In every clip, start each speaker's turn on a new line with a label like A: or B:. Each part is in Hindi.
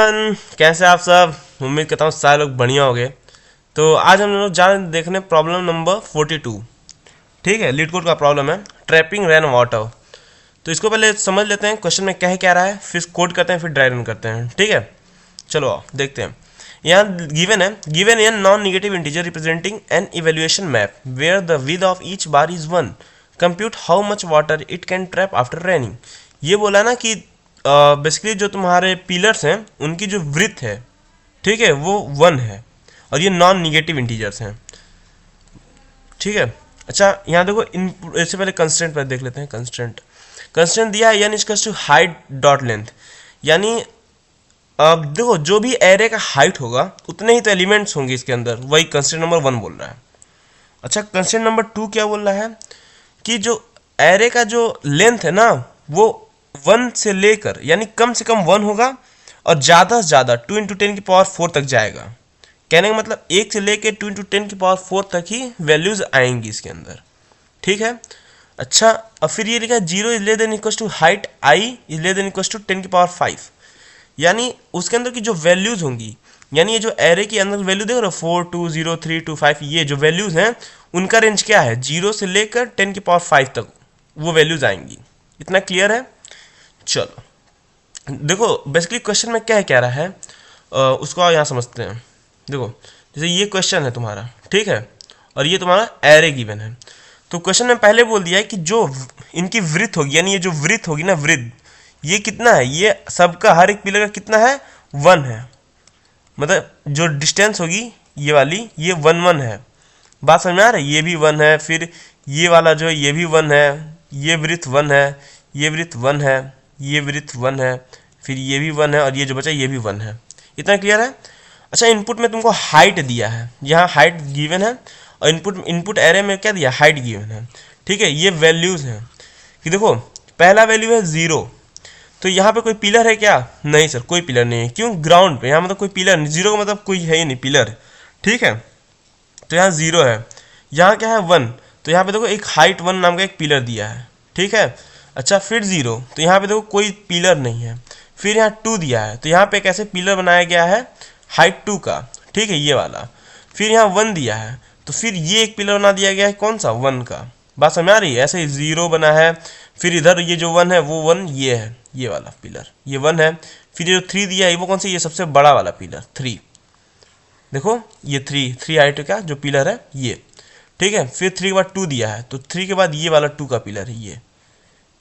A: एवरीवन, कैसे आप सब। उम्मीद करता हूँ सारे लोग बढ़िया हो गए। तो आज हम लोग जान देखने प्रॉब्लम नंबर 42। ठीक है, लीड कोड का प्रॉब्लम है ट्रैपिंग रेन वाटर। तो इसको पहले समझ लेते हैं क्वेश्चन में क्या रहा है, फिर कोड करते हैं, फिर ड्राई रन करते हैं। ठीक है, चलो आओ देखते हैं। यहाँ given a non negative integer representing an evaluation map where the width of each bar is 1। Compute how much water it can trap after raining. ये बोला ना कि बेसिकली जो तुम्हारे पिलर्स हैं उनकी जो विड्थ है, ठीक है, वो 1 है और ये नॉन निगेटिव इंटीजर्स हैं। ठीक है, अच्छा यहाँ देखो, इससे पहले कंस्टेंट पर देख लेते हैं। कंस्टेंट दिया है यानी इसका हाइट डॉट लेंथ, यानी अब देखो जो भी एरे का हाइट होगा उतने ही तो एलिमेंट्स होंगे इसके अंदर, वही कंस्टेंट नंबर 1 बोल रहा है। अच्छा, कंस्टेंट नंबर 2 क्या बोल रहा है कि जो एरे का जो लेंथ है ना वो 1 से लेकर, यानी कम से कम 1 होगा और ज़्यादा से ज़्यादा 2 × 10 की पावर 4 तक जाएगा। कहने का मतलब 1 से लेकर 2 × 10 की पावर 4 तक ही वैल्यूज आएंगी इसके अंदर। ठीक है, अच्छा अब फिर ये लिखा है 0 is less than equal to height I is less than equal to 10 की पावर 5, यानी उसके अंदर की जो वैल्यूज होंगी, यानी ये जो एरे के अंदर वैल्यू देख रहे हो 4 2 0 3 2 5, ये जो वैल्यूज हैं उनका रेंज क्या है, 0 से लेकर 10 की पावर 5 तक वो वैल्यूज आएंगी। इतना क्लियर है। चलो देखो बेसिकली क्वेश्चन में क्या रहा है, उसको यहाँ समझते हैं। देखो जैसे ये क्वेश्चन है तुम्हारा, ठीक है, और ये तुम्हारा एरे गिवन है। तो क्वेश्चन में पहले बोल दिया है कि जो इनकी वृत्त होगी, यानी ये जो वृत्त होगी ना, वृत्त ये कितना है, ये सबका हर एक पिलर का कितना है, 1 है। मतलब जो डिस्टेंस होगी ये वाली, ये 1 1 है। बात समझ में आ रही है, ये भी 1 है, फिर ये वाला जो है ये भी 1 है, ये वृत्त 1 है, ये वृत्त 1 है, ये वृत्त 1 है, फिर ये भी 1 है और ये जो बचा ये भी 1 है। इतना क्लियर है। अच्छा, इनपुट में तुमको हाइट दिया है, यहाँ हाइट गिवन है और इनपुट एरे में क्या दिया, हाइट गिवन है। ठीक है, ये वैल्यूज हैं कि देखो पहला वैल्यू है 0, तो यहाँ पे कोई पिलर है क्या, नहीं सर कोई पिलर नहीं है। क्यों, ग्राउंड पे, यहाँ मतलब कोई पिलर नहीं, 0 का मतलब कोई है ही नहीं पिलर। ठीक है, तो यहाँ 0 है, यहाँ क्या है 1, तो यहाँ पे देखो एक हाइट 1 नाम का एक पिलर दिया है। ठीक है, अच्छा फिर 0, तो यहाँ पे देखो कोई पिलर नहीं है। फिर यहाँ 2 दिया है, तो यहाँ पे एक ऐसे पिलर बनाया गया है हाइट 2 का, ठीक है, ये वाला। फिर यहाँ 1 दिया है, तो फिर ये एक पिलर बना दिया गया है, कौन सा, 1 का। बात समझ आ रही है। ऐसे ही 0 बना है, फिर इधर ये जो 1 है वो 1 ये है, ये वाला पिलर ये 1 है। फिर ये जो 3 दिया है वो कौन सा, ये सबसे बड़ा वाला पिलर 3। देखो ये 3 हाइट का जो पिलर है ये। ठीक है, फिर 3 के बाद 2 दिया है, तो 3 के बाद ये वाला 2 का पिलर है,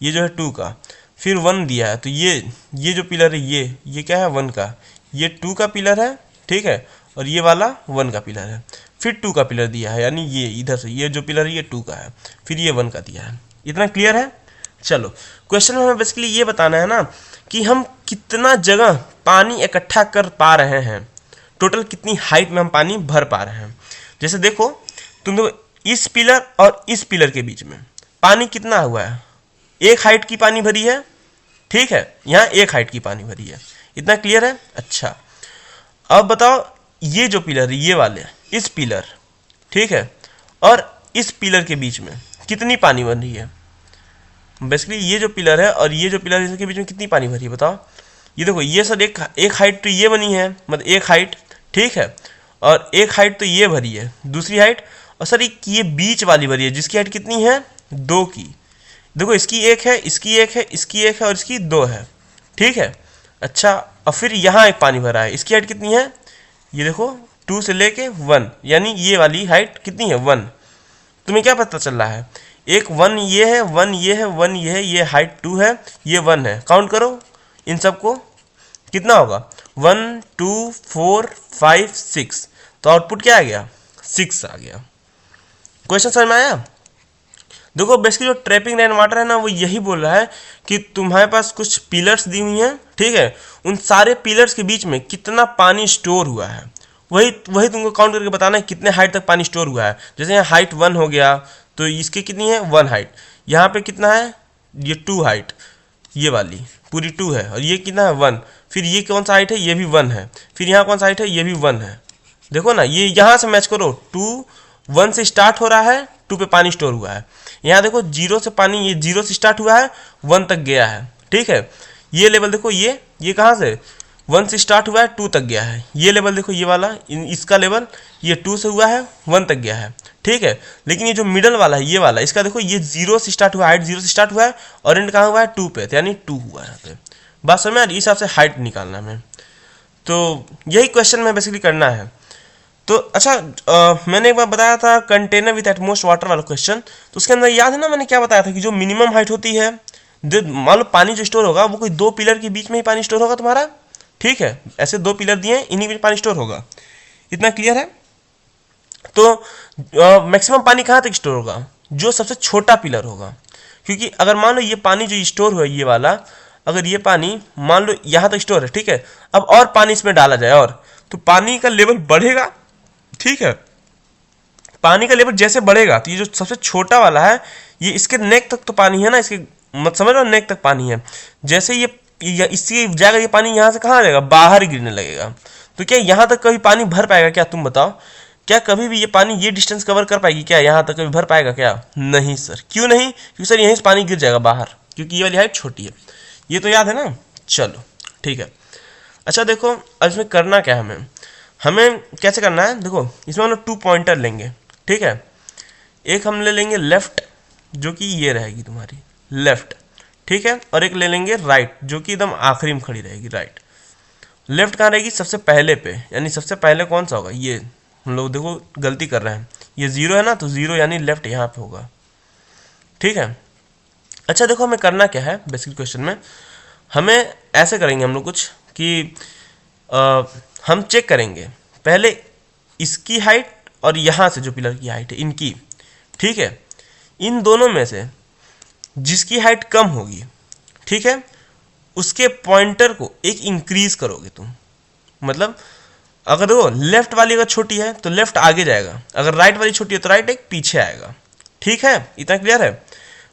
A: ये जो है 2 का। फिर 1 दिया है, तो ये जो पिलर है ये क्या है, 1 का, ये 2 का पिलर है। ठीक है, और ये वाला 1 का पिलर है। फिर 2 का पिलर दिया है, यानी ये इधर से ये जो पिलर है ये 2 का है, फिर ये 1 का दिया है। इतना क्लियर है। चलो क्वेश्चन में हमें बेसिकली ये बताना है ना कि हम कितना जगह पानी इकट्ठा कर पा रहे हैं, टोटल कितनी हाइट में हम पानी भर पा रहे हैं। जैसे देखो तुम देखो इस पिलर और इस पिलर के बीच में पानी कितना हुआ है, 1 हाइट की पानी भरी है। ठीक है, यहाँ 1 हाइट की पानी भरी है। इतना क्लियर है। अच्छा अब बताओ ये जो पिलर है ये वाले, इस पिलर, ठीक है, और इस पिलर के बीच में कितनी पानी बन रही है। बेसिकली ये जो पिलर है और ये जो पिलर है इसके बीच में कितनी पानी भरी है बताओ। ये देखो ये सर एक हाइट तो ये बनी है, मतलब 1 हाइट, ठीक है, और 1 हाइट तो ये भरी है, दूसरी हाइट, और सर ये बीच वाली भरी है जिसकी हाइट कितनी है, 2 की। देखो इसकी 1 है, इसकी 1 है, इसकी 1 है और इसकी 2 है। ठीक है, अच्छा और फिर यहाँ एक पानी भरा है, इसकी हाइट कितनी है, ये देखो 2 से लेके 1, यानी ये वाली हाइट कितनी है, 1। तुम्हें क्या पता चल रहा है, एक 1 ये है, 1 ये है, 1 ये है, ये हाइट 2 है, ये 1 है। काउंट करो इन सबको, कितना होगा, 1 2 4 5 6, तो आउटपुट क्या आ गया, 6 आ गया। क्वेश्चन समझ में आया। देखो बेसिकली जो ट्रैपिंग रेन वाटर है ना वो यही बोल रहा है कि तुम्हारे पास कुछ पिलर्स दी हुई हैं, ठीक है, उन सारे पिलर्स के बीच में कितना पानी स्टोर हुआ है, वही तुमको काउंट करके बताना है कितने हाइट तक पानी स्टोर हुआ है। जैसे यहाँ हाइट 1 हो गया, तो इसकी कितनी है, 1 हाइट, यहाँ पे कितना है, ये 2 हाइट, ये वाली पूरी 2 है, और ये कितना है, 1। फिर ये कौन सा हाइट है, ये भी 1 है। फिर यहाँ कौन सा हाइट है, ये भी 1 है। देखो ना, ये यहाँ से मैच करो, 1 से स्टार्ट हो रहा है, 2 पे पानी स्टोर हुआ है। यहाँ देखो 0 से पानी, ये 0 से स्टार्ट हुआ है, 1 तक गया है। ठीक है, ये लेवल देखो, ये कहाँ से, 1 से स्टार्ट हुआ है 2 तक गया है, ये लेवल देखो ये वाला इसका लेवल ये 2 से हुआ है 1 तक गया है, ठीक है। लेकिन ये जो मिडल वाला है ये वाला, इसका देखो ये 0 से स्टार्ट हुआ, हाइट 0 से स्टार्ट हुआ है और एंड कहाँ हुआ है 2 पे, तो यानी 2 हुआ है यहाँ पे। बात समझ में आ रही है? इस हिसाब से हाइट निकालना है हमें, तो यही क्वेश्चन में बेसिकली करना है। तो अच्छा मैंने एक बार बताया था कंटेनर विथ एटमोस्ट वाटर वाला क्वेश्चन, तो उसके अंदर याद है ना मैंने क्या बताया था कि जो मिनिमम हाइट होती है, मान लो पानी जो स्टोर होगा वो कोई 2 पिलर के बीच में ही पानी स्टोर होगा तुम्हारा, ठीक है। ऐसे 2 पिलर दिए हैं, इन्हीं में पानी स्टोर होगा, इतना क्लियर है। तो मैक्सिमम पानी कहाँ तक स्टोर होगा? जो सबसे छोटा पिलर होगा, क्योंकि अगर मान लो ये पानी जो स्टोर हुआ ये वाला, अगर ये पानी मान लो यहाँ तक स्टोर है, ठीक है। अब और पानी इसमें डाला जाए और तो पानी का लेवल बढ़ेगा, ठीक है। पानी का लेवल जैसे बढ़ेगा तो ये जो सबसे छोटा वाला है ये इसके नेक तक तो पानी है ना, इसके मत समझ लो नेक तक पानी है। जैसे ये इसकी जाएगा ये पानी यहाँ से कहाँ जाएगा? बाहर ही गिरने लगेगा। तो क्या यहाँ तक कभी पानी भर पाएगा क्या? तुम बताओ, क्या कभी भी ये पानी ये डिस्टेंस कवर कर पाएगी क्या? यहाँ तक कभी भर पाएगा क्या? नहीं सर। क्यों नहीं? क्योंकि सर यहीं से पानी गिर जाएगा बाहर, क्योंकि ये वाली हाइट छोटी है। ये तो याद है ना? चलो ठीक है। अच्छा देखो अब इसमें करना क्या है हमें कैसे करना है? देखो इसमें हम लोग 2 पॉइंटर लेंगे, ठीक है। एक हम ले लेंगे लेफ्ट, जो कि ये रहेगी तुम्हारी लेफ्ट, ठीक है। और एक ले लेंगे राइट, जो कि एकदम आखिरी में खड़ी रहेगी राइट। लेफ्ट कहाँ रहेगी? सबसे पहले पे, यानी सबसे पहले कौन सा होगा? ये हम लोग देखो गलती कर रहे हैं, ये 0 है ना, तो 0 यानी लेफ्ट यहाँ पे होगा, ठीक है। अच्छा देखो हमें करना क्या है बेसिक क्वेश्चन में, हमें ऐसे करेंगे हम लोग कुछ कि हम चेक करेंगे पहले इसकी हाइट और यहाँ से जो पिलर की हाइट है इनकी, ठीक है। इन दोनों में से जिसकी हाइट कम होगी, ठीक है, उसके पॉइंटर को एक इंक्रीज करोगे तुम। मतलब अगर देखो लेफ्ट वाली अगर छोटी है तो लेफ्ट आगे जाएगा, अगर राइट वाली छोटी है तो राइट एक पीछे आएगा, ठीक है। इतना क्लियर है?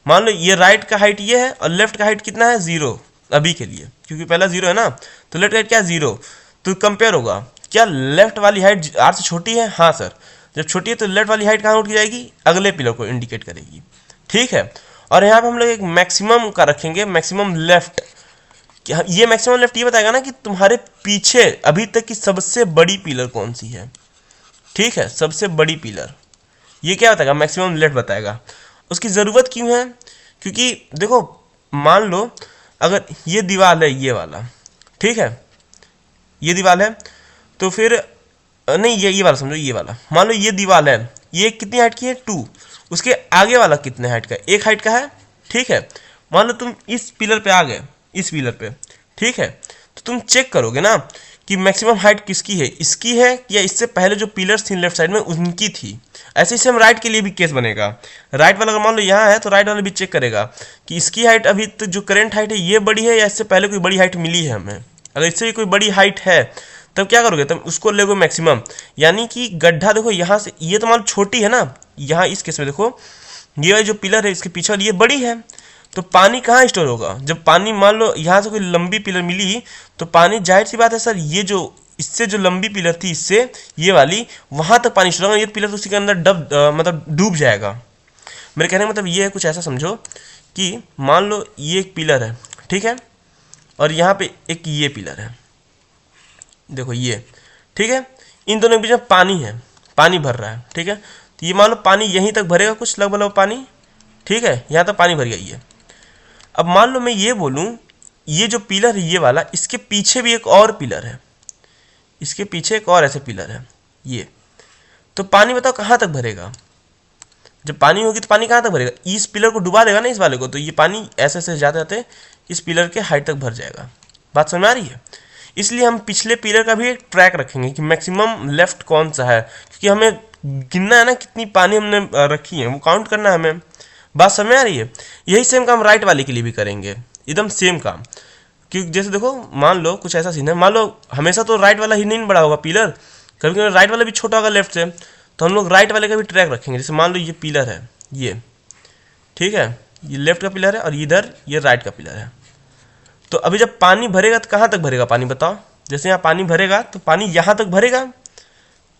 A: मान लो ये राइट का हाइट ये है और लेफ्ट का हाइट कितना है? 0 अभी के लिए, क्योंकि पहला 0 है ना, तो लेफ्ट का हाइट क्या है? 0। तो कंपेयर होगा, क्या लेफ्ट वाली हाइट R से छोटी है? हाँ सर। जब छोटी है तो लेफ्ट वाली हाइट कहाँ उठ जाएगी? अगले पिलर को इंडिकेट करेगी, ठीक है। और यहाँ पे हम लोग एक मैक्सिमम का रखेंगे, मैक्सिमम लेफ्ट। ये मैक्सिमम लेफ्ट ये बताएगा ना कि तुम्हारे पीछे अभी तक की सबसे बड़ी पिलर कौन सी है, ठीक है। सबसे बड़ी पिलर ये क्या बताएगा? मैक्सिमम लेफ्ट बताएगा। उसकी ज़रूरत क्यों है? क्योंकि देखो मान लो अगर ये दीवार है ये वाला, ठीक है, ये दीवार है, तो फिर नहीं ये वाला समझो, ये वाला मान लो ये दीवार है, ये कितनी हाइट की है? 2। उसके आगे वाला कितने हाइट का? 1 हाइट का है, ठीक है। मान लो तुम इस पिलर पे आ गए, इस पिलर पे, ठीक है, तो तुम चेक करोगे ना कि मैक्सिमम हाइट किसकी है, इसकी है या इससे पहले जो पिलर्स थी लेफ्ट साइड में उनकी थी। ऐसे ही सेम राइट के लिए भी केस बनेगा। राइट वाला अगर मान लो यहाँ है तो राइट वाला भी चेक करेगा कि इसकी हाइट अभी तो जो करेंट हाइट है ये बड़ी है या इससे पहले कोई बड़ी हाइट मिली है हमें। अगर इससे भी कोई बड़ी हाइट है तब क्या करोगे? तब उसको लोगे मैक्सिमम, यानी कि गड्ढा देखो यहाँ से ये तो मान लो छोटी है ना, यहाँ इस केस में देखो ये जो पिलर है इसके पीछे वाली ये बड़ी है, तो पानी कहाँ स्टोर होगा? जब पानी मान लो यहाँ से कोई लंबी पिलर मिली तो पानी जाहिर सी बात है सर ये जो इससे जो लंबी पिलर थी इससे ये वाली वहाँ तक पानी स्टोर होगा, ये पिलर तो उसी के अंदर मतलब डूब जाएगा। मेरे कहने का मतलब ये है, कुछ ऐसा समझो कि मान लो ये एक पिलर है, ठीक है, और यहाँ पे एक ये पिलर है, देखो ये, ठीक है। इन दोनों के बीच में पानी है, पानी भर रहा है, ठीक है। तो ये मान लो पानी यहीं तक भरेगा कुछ लगभग पानी, ठीक है, यहाँ तक पानी भर गया ये। अब मान लो मैं ये बोलूँ ये जो पिलर है ये वाला, इसके पीछे भी एक और पिलर है, इसके पीछे एक और ऐसे पिलर है ये, तो पानी बताओ कहाँ तक भरेगा? जब पानी होगी तो पानी कहाँ तक भरेगा? इस पिलर को डुबा देगा ना इस वाले को, तो ये पानी ऐसे ऐसे जाते जाते इस पिलर के हाइट तक भर जाएगा। बात समझ में आ रही है? इसलिए हम पिछले पिलर का भी एक ट्रैक रखेंगे कि मैक्सिमम लेफ्ट कौन सा है, क्योंकि हमें गिनना है ना कितनी पानी हमने रखी है, वो काउंट करना है हमें। बात समझ आ रही है? यही सेम काम राइट वाले के लिए भी करेंगे, एकदम सेम काम। क्योंकि जैसे देखो मान लो कुछ ऐसा सीन है, मान लो हमेशा तो राइट वाला ही नहीं बड़ा होगा पिलर, कभी कभी राइट वाला भी छोटा होगा लेफ्ट से, तो हम लोग राइट वाले का भी ट्रैक रखेंगे। जैसे मान लो ये पिलर है ये, ठीक है, ये लेफ्ट का पिलर है और इधर ये राइट का पिलर है। तो अभी जब पानी भरेगा तो कहाँ तक भरेगा पानी बताओ? जैसे यहाँ पानी भरेगा तो पानी यहाँ तक भरेगा,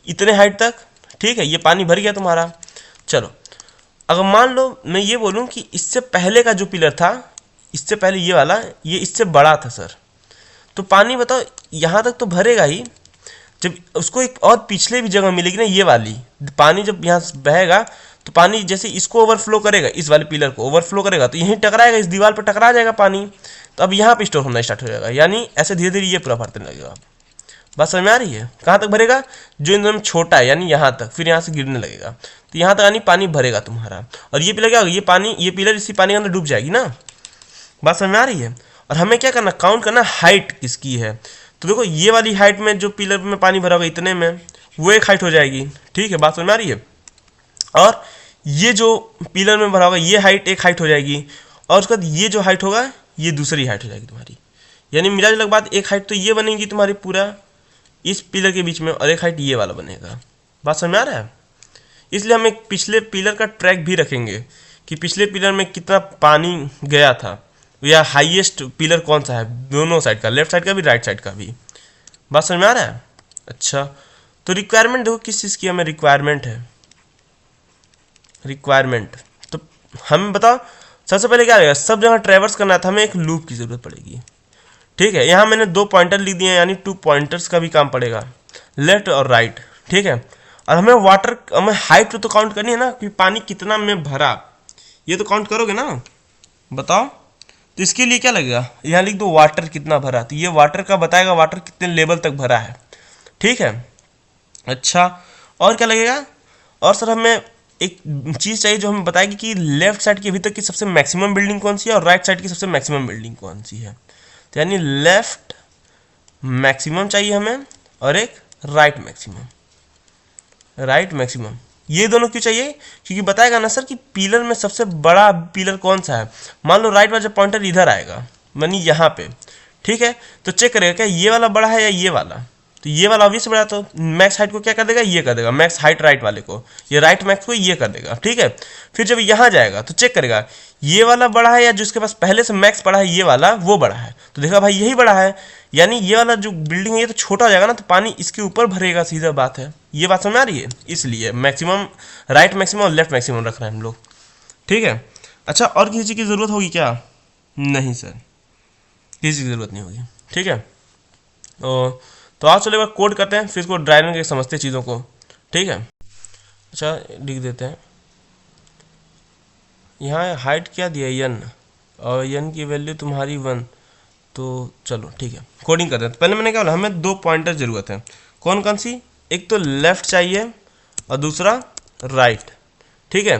A: इतने हाइट तक, ठीक है, ये पानी भर गया तुम्हारा। चलो अगर मान लो मैं ये बोलूँ कि इससे पहले का जो पिलर था, इससे पहले ये वाला, ये इससे बड़ा था सर, तो पानी बताओ यहाँ तक तो भरेगा ही, जब उसको एक और पिछले भी जगह मिलेगी ना ये वाली, पानी जब यहाँ से बहेगा तो पानी जैसे इसको ओवरफ्लो करेगा, इस वाले पिलर को ओवरफ्लो करेगा तो यहीं टकराएगा, इस दीवार पर टकरा जाएगा पानी, तो अब यहाँ पे स्टोर होना स्टार्ट हो जाएगा, यानी ऐसे धीरे धीरे ये पूरा भरने लगेगा। बात समझ में आ रही है? कहाँ तक भरेगा? जो एकदम छोटा है यानी यहाँ तक, फिर यहाँ से गिरने लगेगा, तो यहाँ तक यानी पानी भरेगा तुम्हारा। और ये पिलर क्या होगा, ये पिलर इसी पानी के अंदर डूब जाएगी ना। बात समझ में आ रही है? और हमें क्या करना, काउंट करना हाइट किसकी है। तो देखो ये वाली हाइट में जो पिलर में पानी भरा होगा इतने में, वो एक हाइट हो जाएगी। ठीक है, बात समझ में आ रही है? और ये जो पिलर में भरा होगा ये हाइट एक हाइट हो जाएगी, और उसके बाद ये जो हाइट होगा ये दूसरी हाइट हो जाएगी तुम्हारी, यानी मिला जुला बात एक हाइट तो ये बनेगी तुम्हारी पूरा इस पिलर के बीच में, और एक हाइट ये वाला बनेगा। बात समझ में आ रहा है? इसलिए हम एक पिछले पिलर का ट्रैक भी रखेंगे कि पिछले पिलर में कितना पानी गया था, या हाईएस्ट पिलर कौन सा है, दोनों साइड का, लेफ्ट साइड का भी राइट साइड का भी। बात समझ में आ रहा है? अच्छा, तो रिक्वायरमेंट देखो किस चीज़ की हमें रिक्वायरमेंट है। रिक्वायरमेंट तो हमें बताओ सबसे पहले क्या रहेगा, सब जगह ट्रैवर्स करना था, हमें एक लूप की जरूरत पड़ेगी। ठीक है, यहाँ मैंने 2 पॉइंटर लिख दिए हैं, यानी 2 पॉइंटर्स का भी काम पड़ेगा, लेफ्ट और राइट। ठीक है, और हमें हाइट तो काउंट करनी है ना कि पानी कितना में भरा, ये तो काउंट करोगे ना। बताओ, तो इसके लिए क्या लगेगा, यहाँ लिख दो वाटर कितना भरा, तो ये वाटर का बताएगा वाटर कितने लेवल तक भरा है। ठीक है, अच्छा, और क्या लगेगा, और सर हमें एक चीज़ चाहिए जो हमें बताएगी कि लेफ्ट साइड की अभी तक की सबसे मैक्सिमम बिल्डिंग कौन सी है और राइट साइड की सबसे मैक्सिमम बिल्डिंग कौन सी है। तो यानी लेफ्ट मैक्सिमम चाहिए हमें और एक राइट मैक्सिमम। राइट मैक्सिमम ये दोनों क्यों चाहिए, क्योंकि बताएगा ना सर कि पिलर में सबसे बड़ा पिलर कौन सा है। मान लो राइट वाला पॉइंटर इधर आएगा, यानी यहाँ पे। ठीक है, तो चेक करेगा क्या ये वाला बड़ा है या ये वाला, तो ये वाला ऑब्वियस बड़ा, तो मैक्स हाइट को क्या कर देगा, ये कर देगा मैक्स हाइट राइट वाले को, ये राइट मैक्स को ये कर देगा। ठीक है, फिर जब यहाँ जाएगा तो चेक करेगा ये वाला बड़ा है या जिसके पास पहले से मैक्स पड़ा है ये वाला वो बड़ा है, तो देखा भाई यही बड़ा है, यानी ये वाला जो बिल्डिंग है ये तो छोटा हो जाएगा ना, तो पानी इसके ऊपर भरेगा, सीधा बात है। ये बात समझ आ रही है? इसलिए मैक्सिमम राइट मैक्सिमम और लेफ्ट मैक्सिमम रख रहे हैं हम लोग। ठीक है, अच्छा, और किसी चीज़ की ज़रूरत होगी क्या? नहीं सर, किसी चीज़ की ज़रूरत नहीं होगी। ठीक है, तो आज चलो एक बार कोड करते हैं, फिर इसको ड्राइविंग के समझते हैं चीज़ों को। ठीक है, अच्छा लिख देते हैं, यहाँ हाइट क्या दिया है n, और n की वैल्यू तुम्हारी 1, तो चलो ठीक है कोडिंग करते हैं। तो पहले मैंने क्या बोला, हमें 2 पॉइंटर ज़रूरत है, कौन कौन सी, एक तो लेफ़्ट चाहिए और दूसरा राइट। ठीक है,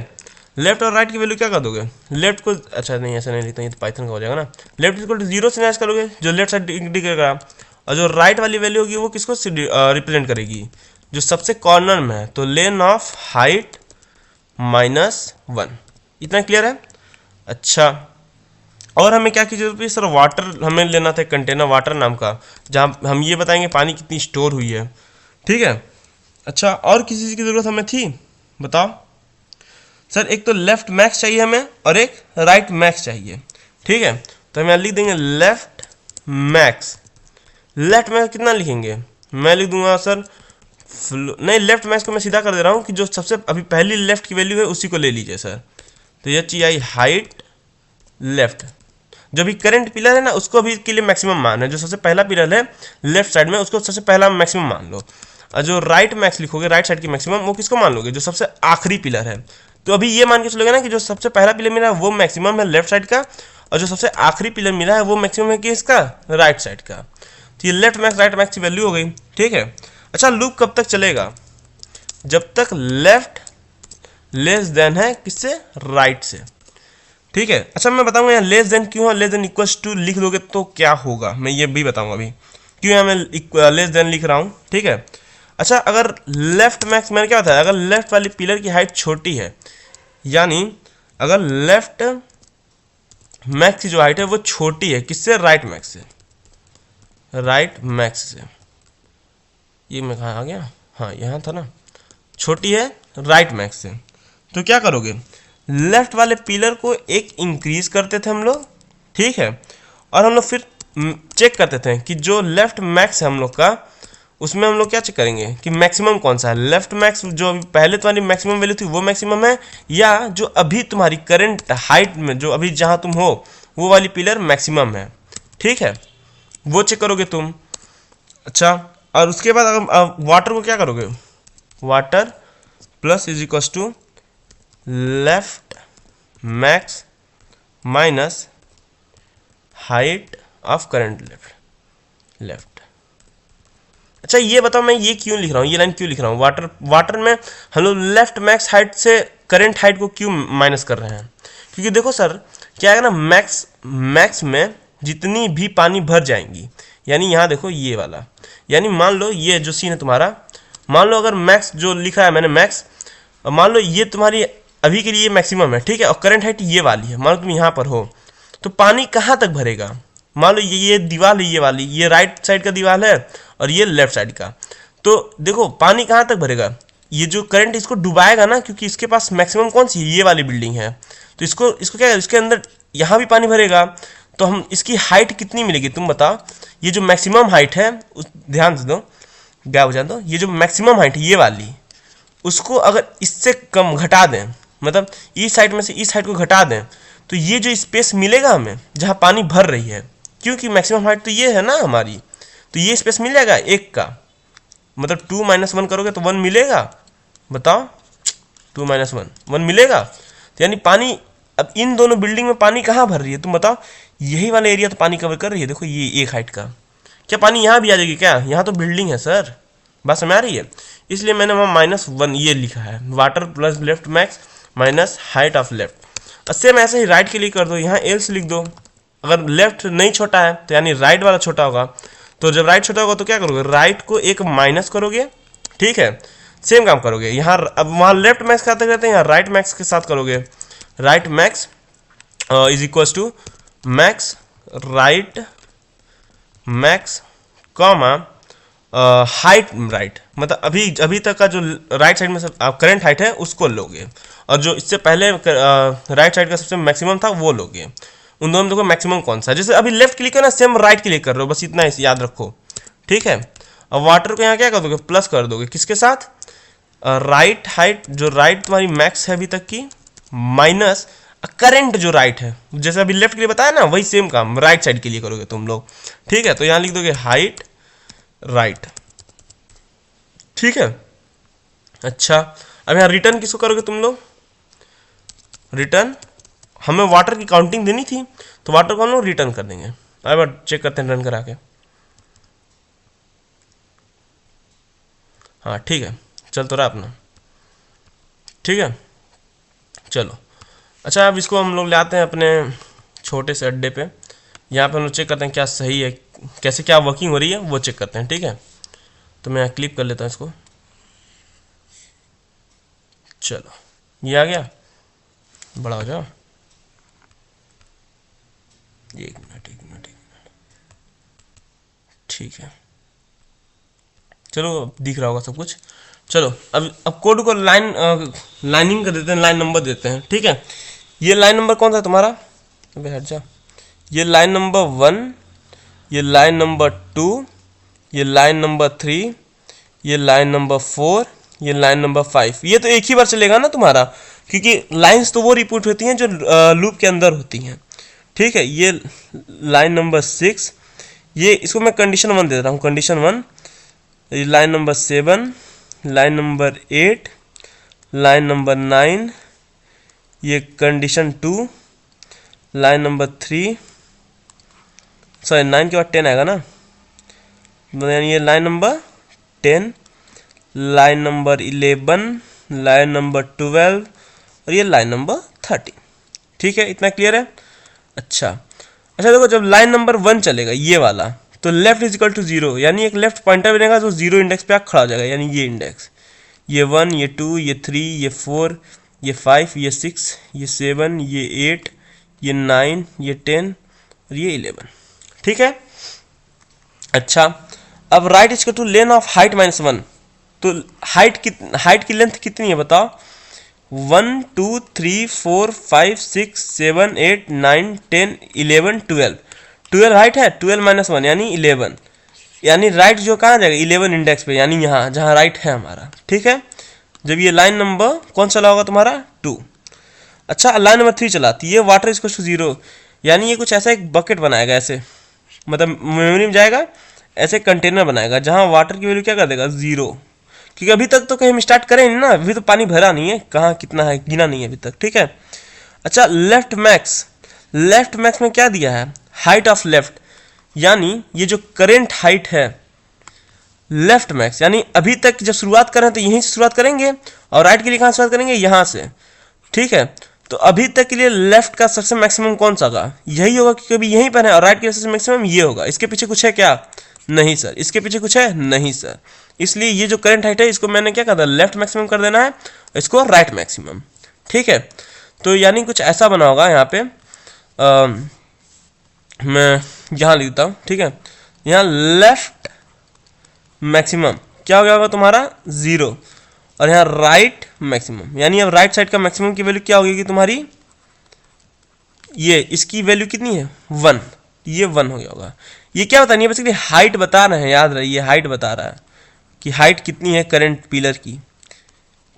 A: लेफ्ट और राइट की वैल्यू क्या कर दोगे, लेफ्ट को, अच्छा नहीं ऐसा नहीं लिखता, ये तो पाइथन का हो जाएगा ना, लेफ्ट इक्वल टू 0 से मैच करोगे जो लेफ्ट साइड दिखेगा, और जो राइट वाली वैल्यू होगी वो किसको रिप्रेजेंट करेगी, जो सबसे कॉर्नर में है, तो लेन ऑफ हाइट -1। इतना क्लियर है? अच्छा, और हमें क्या की जरूरत है सर, वाटर हमें लेना था, कंटेनर वाटर नाम का, जहाँ हम ये बताएंगे पानी कितनी स्टोर हुई है। ठीक है, अच्छा, और किसी चीज़ की ज़रूरत हमें थी, बताओ सर। एक तो लेफ्ट मैक्स चाहिए हमें और एक राइट मैक्स चाहिए। ठीक है, तो हम यहाँ लिख देंगे लेफ्ट मैक्स। लेफ्ट मैक्स कितना लिखेंगे, मैं लिख दूंगा सर नहीं, लेफ्ट मैक्स को मैं सीधा कर दे रहा हूँ कि जो सबसे अभी पहली लेफ्ट की वैल्यू है उसी को ले लीजिए सर। तो ये चाहिए आई हाइट लेफ्ट, जो भी करंट पिलर है ना उसको अभी के लिए मैक्सिमम मान है, जो सबसे पहला पिलर है लेफ्ट साइड में उसको सबसे पहला मैक्सिमम मान लो, और जो राइट मैक्स लिखोगे राइट साइड की मैक्सिमम वो किसको मान लोगे, जो सबसे आखिरी पिलर है। तो अभी ये मान के चलोगे ना कि जो सबसे पहला पिलर मिला है वो मैक्सिमम है लेफ्ट साइड का, और जो सबसे आखिरी पिलर मिला है वो मैक्सिमम है किसका, राइट साइड का। तो ये लेफ्ट मैक्स राइट मैक्स की वैल्यू हो गई। ठीक है, अच्छा लूप कब तक चलेगा, जब तक लेफ्ट लेस देन है किससे, राइट से। ठीक है, अच्छा मैं बताऊंगा यहाँ लेस देन क्यों है, लेस देन इक्वल्स टू लिख दोगे तो क्या होगा, मैं ये भी बताऊंगा अभी क्यों यहाँ मैं लेस देन लिख रहा हूँ। ठीक है, अच्छा अगर लेफ्ट मैक्स मैंने क्या बताया, अगर लेफ्ट वाली पिलर की हाइट छोटी है, यानी अगर लेफ्ट मैक्स की जो हाइट है वो छोटी है किससे, राइट मैक्स से, राइट मैक्स से। ये मैं कहाँ आ गया, हाँ यहाँ था ना, छोटी है राइट मैक्स से, तो क्या करोगे, लेफ्ट वाले पिलर को एक इंक्रीज करते थे हम लोग। ठीक है, और हम लोग फिर चेक करते थे कि जो लेफ्ट मैक्स है हम लोग का, उसमें हम लोग क्या चेक करेंगे कि मैक्सिमम कौन सा है, लेफ्ट मैक्स जो अभी पहले तुम्हारी मैक्सिमम वैल्यू थी वो मैक्सिमम है, या जो अभी तुम्हारी करंट हाइट में जो अभी जहाँ तुम हो वो वाली पिलर मैक्सिमम है। ठीक है, वो चेक करोगे तुम। अच्छा, और उसके बाद अगर वाटर को क्या करोगे, water plus is equal to left max minus height of current left. अच्छा ये बताओ मैं ये क्यों लिख रहा हूँ, ये लाइन क्यों लिख रहा हूँ, वाटर में हम लोग लेफ्ट मैक्स हाइट से करंट हाइट को क्यों माइनस कर रहे हैं, क्योंकि देखो सर क्या है ना, मैक्स में जितनी भी पानी भर जाएंगी, यानी यहाँ देखो ये वाला, यानी मान लो ये जो सीन है तुम्हारा, मान लो अगर मैक्स जो लिखा है मैंने मैक्स, मान लो ये तुम्हारी अभी के लिए मैक्सिमम है, ठीक है, और करंट हाइट ये वाली है, मान लो तुम यहाँ पर हो, तो पानी कहाँ तक भरेगा, मान लो ये दीवार है, ये वाली, ये राइट साइड का दीवार है और ये लेफ्ट साइड का, तो देखो पानी कहाँ तक भरेगा, ये जो करंट इसको डुबाएगा ना, क्योंकि इसके पास मैक्सिमम कौन सी ये वाली बिल्डिंग है, तो इसको क्या है, इसके अंदर यहाँ भी पानी भरेगा, तो हम इसकी हाइट कितनी मिलेगी तुम बताओ, ये जो मैक्सिमम हाइट है ध्यान से दो, गायब हो जाए दो, ये जो मैक्सिमम हाइट है ये वाली, उसको अगर इससे कम घटा दें, मतलब इस साइड में से इस साइड को घटा दें, तो ये जो स्पेस मिलेगा हमें जहाँ पानी भर रही है, क्योंकि मैक्सिमम हाइट तो ये है ना हमारी, तो ये स्पेस मिल जाएगा एक का, मतलब 2 - 1 करोगे तो 1 मिलेगा, बताओ 2 - 1 मिलेगा, तो यानी पानी अब इन दोनों बिल्डिंग में पानी कहाँ भर रही है तुम बताओ, यही वाला एरिया तो पानी कवर कर रही है, देखो ये एक हाइट का, क्या पानी यहाँ भी आ जाएगी क्या, यहाँ तो बिल्डिंग है सर, बात समझ आ रही है, इसलिए मैंने वहाँ -1 ये लिखा है, water plus left max minus height of left. Same ऐसे ही राइट के लिए कर दो, यहाँ एल्स लिख दो, अगर लेफ्ट नहीं छोटा है तो यानी राइट वाला छोटा होगा, तो जब राइट छोटा होगा तो क्या करोगे, राइट को एक माइनस करोगे, ठीक है, सेम काम करोगे यहाँ, अब वहाँ लेफ्ट मैक्स खाते रहते हैं, यहाँ राइट मैक्स के साथ करोगे, right max is equal to max right max comma height right, मतलब अभी तक का जो राइट साइड में सब करंट हाइट है उसको लोगे, और जो इससे पहले राइट साइड का सबसे मैक्सिमम था वो लोगे, उन दोनों में देखो मैक्सिमम कौन सा, जैसे अभी लेफ्ट क्लिक है ना, सेम राइट क्लिक कर रहे हो, बस इतना याद रखो, ठीक है। अब वाटर को यहाँ क्या कर दोगे, प्लस कर दोगे, किसके साथ, राइट हाइट जो राइट तुम्हारी मैक्स है अभी तक की, माइनस करंट जो राइट है, जैसे अभी लेफ्ट के लिए बताया ना, वही सेम काम राइट साइड के लिए करोगे तुम लोग, ठीक है, तो यहाँ लिख दोगे हाइट राइट, ठीक है। अच्छा अब यहाँ रिटर्न किसको करोगे तुम लोग, रिटर्न हमें वाटर की काउंटिंग देनी थी, तो वाटर को हम लोग रिटर्न कर देंगे, अब चेक करते हैं रन करा के, हाँ ठीक है, चल तो रहा अपना, ठीक है, चलो। अच्छा अब इसको हम लोग ले आते हैं अपने छोटे से अड्डे पे, यहाँ पे हम लोग चेक करते हैं क्या सही है, कैसे क्या वर्किंग हो रही है वो चेक करते हैं, ठीक है। तो मैं क्लिप कर लेता हूँ इसको, चलो ये आ गया, बड़ा हो जाओ, एक मिनट, ठीक है, चलो दिख रहा होगा सब कुछ। चलो अब कोड को लाइनिंग कर देते हैं, लाइन नंबर देते हैं, ठीक है। ये लाइन नंबर कौन सा तुम्हारा, अबे हट जा, ये लाइन नंबर 1, ये लाइन नंबर 2, ये लाइन नंबर 3, ये लाइन नंबर 4, ये लाइन नंबर 5, ये तो एक ही बार चलेगा ना तुम्हारा, क्योंकि लाइंस तो वो रिपीट होती हैं जो लूप के अंदर होती हैं, ठीक है। ये लाइन नंबर 6, ये इसको मैं कंडीशन 1 दे देता हूँ, condition 1, line number 7, line number 8, line number 9, ये कंडीशन 2, लाइन नंबर 3, सॉरी 9 के बाद 10 आएगा ना, यानी ये line number 10, line number 11, line number 12 और ये लाइन नंबर 30, ठीक है, इतना क्लियर है। अच्छा देखो जब लाइन नंबर 1 चलेगा ये वाला, तो लेफ्ट इज इक्वल टू 0, यानी एक लेफ्ट पॉइंटर बनेगा जो 0 इंडेक्स पे खड़ा हो जाएगा, यानी ये इंडेक्स, ये 1, ये 2, ये 3, ये 4, ये 5, ये 6, ये 7, ये 8, ये 9, ये 10 और ये 11, ठीक है। अच्छा अब right is equal two lane of height -1, तो हाइट की लेंथ कितनी है बताओ, 1 2 3 4 5 6 7 8 9 10 11 12 हाइट है, 12 - 1 यानी 11, यानी राइट जो कहाँ जाएगा 11 इंडेक्स पे, यानी यहाँ जहाँ राइट है हमारा, ठीक है। जब ये लाइन नंबर कौन चला होगा तुम्हारा 2। अच्छा लाइन नंबर 3 चला, तो ये वाटर इज इक्वल टू 0, यानी ये कुछ ऐसा एक बकेट बनाएगा ऐसे, मतलब मेमोरी में जाएगा, ऐसे कंटेनर बनाएगा जहाँ वाटर की वैल्यू क्या कर देगा 0, क्योंकि अभी तक तो कहीं हम स्टार्ट करें नहीं ना, अभी तो पानी भरा नहीं है, कहाँ कितना है गिना नहीं है अभी तक, ठीक है। अच्छा लेफ्ट मैक्स, लेफ्ट मैक्स में क्या दिया है, हाइट ऑफ लेफ्ट, यानी ये जो करेंट हाइट है लेफ्ट मैक्स, यानी अभी तक जब शुरुआत करें तो यहीं से शुरुआत करेंगे, और राइट के लिए कहाँ शुरुआत करेंगे, यहाँ से, ठीक है। तो अभी तक के लिए लेफ्ट का सबसे मैक्सिमम कौन सा होगा, यही होगा क्योंकि अभी यहीं पर है, और राइट के लिए सबसे मैक्सिमम ये होगा। इसके पीछे कुछ है क्या, नहीं सर। इसके पीछे कुछ है, नहीं सर। इसलिए ये जो करंट हाइट है इसको मैंने क्या कहा था, लेफ्ट मैक्सिमम कर देना है, इसको राइट मैक्सिमम, ठीक है। तो यानी कुछ ऐसा बना होगा यहाँ पे, मैं यहाँ लिखता हूँ, ठीक है। यहाँ लेफ्ट मैक्सिमम क्या हो गया होगा तुम्हारा 0, और यहाँ राइट मैक्सिमम, यानी अब राइट साइड का मैक्सिमम की वैल्यू क्या होगी तुम्हारी, ये इसकी वैल्यू कितनी है 1, ये 1 हो गया होगा। ये क्या बता नहीं है, बेसिकली हाइट बता रहे हैं, याद रहिए हाइट बता रहा है कि हाइट कितनी है करंट पिलर की,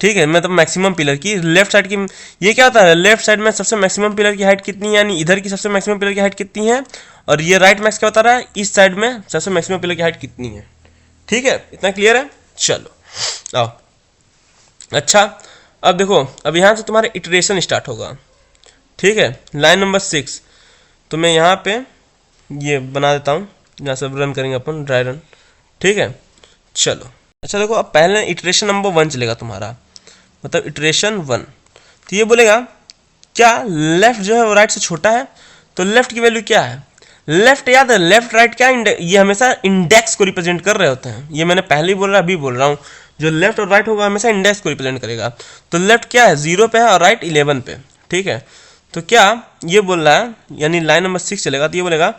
A: ठीक है, मतलब मैक्सिमम पिलर की लेफ्ट साइड की। ये क्या होता है, लेफ्ट साइड में सबसे मैक्सिमम पिलर की हाइट कितनी है, यानी इधर की सबसे मैक्सिमम पिलर की हाइट कितनी है, और ये राइट मैक्स क्या बता रहा है, इस साइड में सबसे मैक्सिमम पिलर की हाइट कितनी है, ठीक है। इतना क्लियर है, चलो आओ। अच्छा अब देखो, अब यहाँ से तुम्हारा इटरेशन स्टार्ट होगा, ठीक है, लाइन नंबर 6। तो मैं यहाँ पे ये बना देता हूँ, जहाँ से रन करेंगे अपन ड्राई रन, ठीक है, चलो। अच्छा देखो, अब पहले इटरेशन नंबर 1 चलेगा तुम्हारा, मतलब इटरेशन 1। तो ये बोलेगा क्या लेफ्ट जो है वो राइट से छोटा है, तो लेफ्ट की वैल्यू क्या है, लेफ्ट याद है, लेफ्ट राइट क्या ये हमेशा इंडेक्स को रिप्रेजेंट कर रहे होते हैं, ये मैंने पहले ही बोल रहा अभी बोल रहा हूँ, जो लेफ्ट और राइट होगा हमेशा इंडेक्स को रिप्रेजेंट करेगा। तो लेफ्ट क्या है 0 पे है और राइट 11 पे, ठीक है। तो क्या ये बोल रहा है, यानी लाइन नंबर 6 चलेगा, तो ये बोलेगा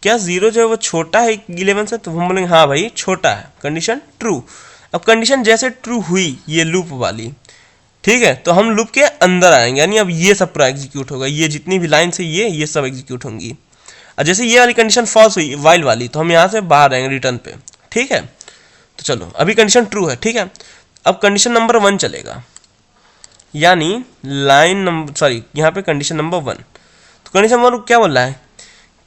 A: क्या 0 जो है वो छोटा है 11 से, तो हम बोलेंगे हाँ भाई छोटा है, कंडीशन ट्रू। अब कंडीशन जैसे ट्रू हुई ये लूप वाली, ठीक है, तो हम लूप के अंदर आएंगे, यानी अब ये सब पूरा एग्जीक्यूट होगा, ये जितनी भी लाइन से ये सब एग्जीक्यूट होंगी। और जैसे ये वाली कंडीशन फॉल्स हुई वाइल वाली, तो हम यहाँ से बाहर आएंगे रिटर्न पे, ठीक है। तो चलो अभी कंडीशन ट्रू है, ठीक है। अब कंडीशन नंबर 1 चलेगा, यानी लाइन नंबर सॉरी यहाँ पे कंडीशन नंबर 1। तो कंडीशन नंबर 1 क्या बोल रहा है,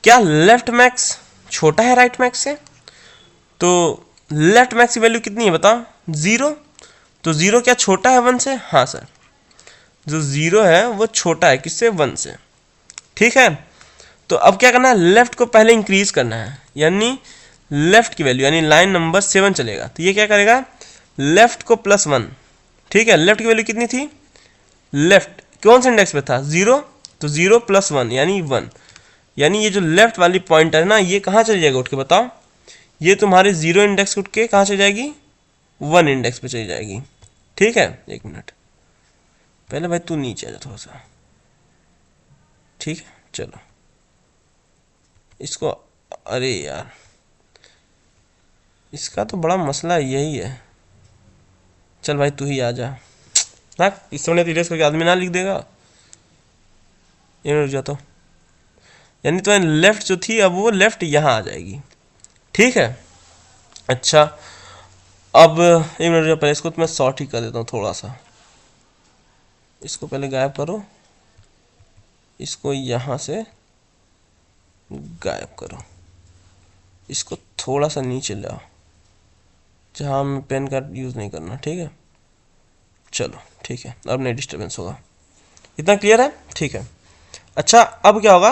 A: क्या लेफ्ट मैक्स छोटा है राइट मैक्स से, तो लेफ्ट मैक्स की वैल्यू कितनी है बताओ 0, तो 0 क्या छोटा है 1 से, हाँ सर, जो 0 है वो छोटा है किससे 1 से, ठीक है। तो अब क्या करना है, लेफ्ट को पहले इंक्रीज करना है, यानी लेफ्ट की वैल्यू, यानी लाइन नंबर 7 चलेगा, तो ये क्या करेगा लेफ्ट को +1, ठीक है। लेफ्ट की वैल्यू कितनी थी, लेफ्ट कौन से इंडेक्स पे था 0, तो 0 + 1 यानी 1, यानी ये जो लेफ्ट वाली पॉइंट है ना, ये कहाँ चली जाएगी उठ के बताओ, ये तुम्हारे 0 इंडेक्स उठ के कहाँ चली जाएगी 1 इंडेक्स पे चली जाएगी, ठीक है। एक मिनट पहले भाई तू नीचे आ जा थोड़ा सा, ठीक है, चलो इसको, अरे यार इसका तो बड़ा मसला यही है, चल भाई तू ही आ जा ना, इस समय तो इरेज करके आदमी ना लिख देगा, ये रुक जा तो, यानी तो लेफ्ट जो थी अब वो लेफ्ट यहाँ आ जाएगी, ठीक है। अच्छा अब एक मिनट पहले इसको तो मैं सॉर्ट ही कर देता हूँ थोड़ा सा, इसको पहले गायब करो, इसको यहाँ से गायब करो, इसको थोड़ा सा नीचे लाओ जहाँ मैं पेन कार्ड यूज़ नहीं करना, ठीक है। चलो ठीक है, अब नहीं डिस्टर्बेंस होगा, इतना क्लियर है, ठीक है। अच्छा अब क्या होगा,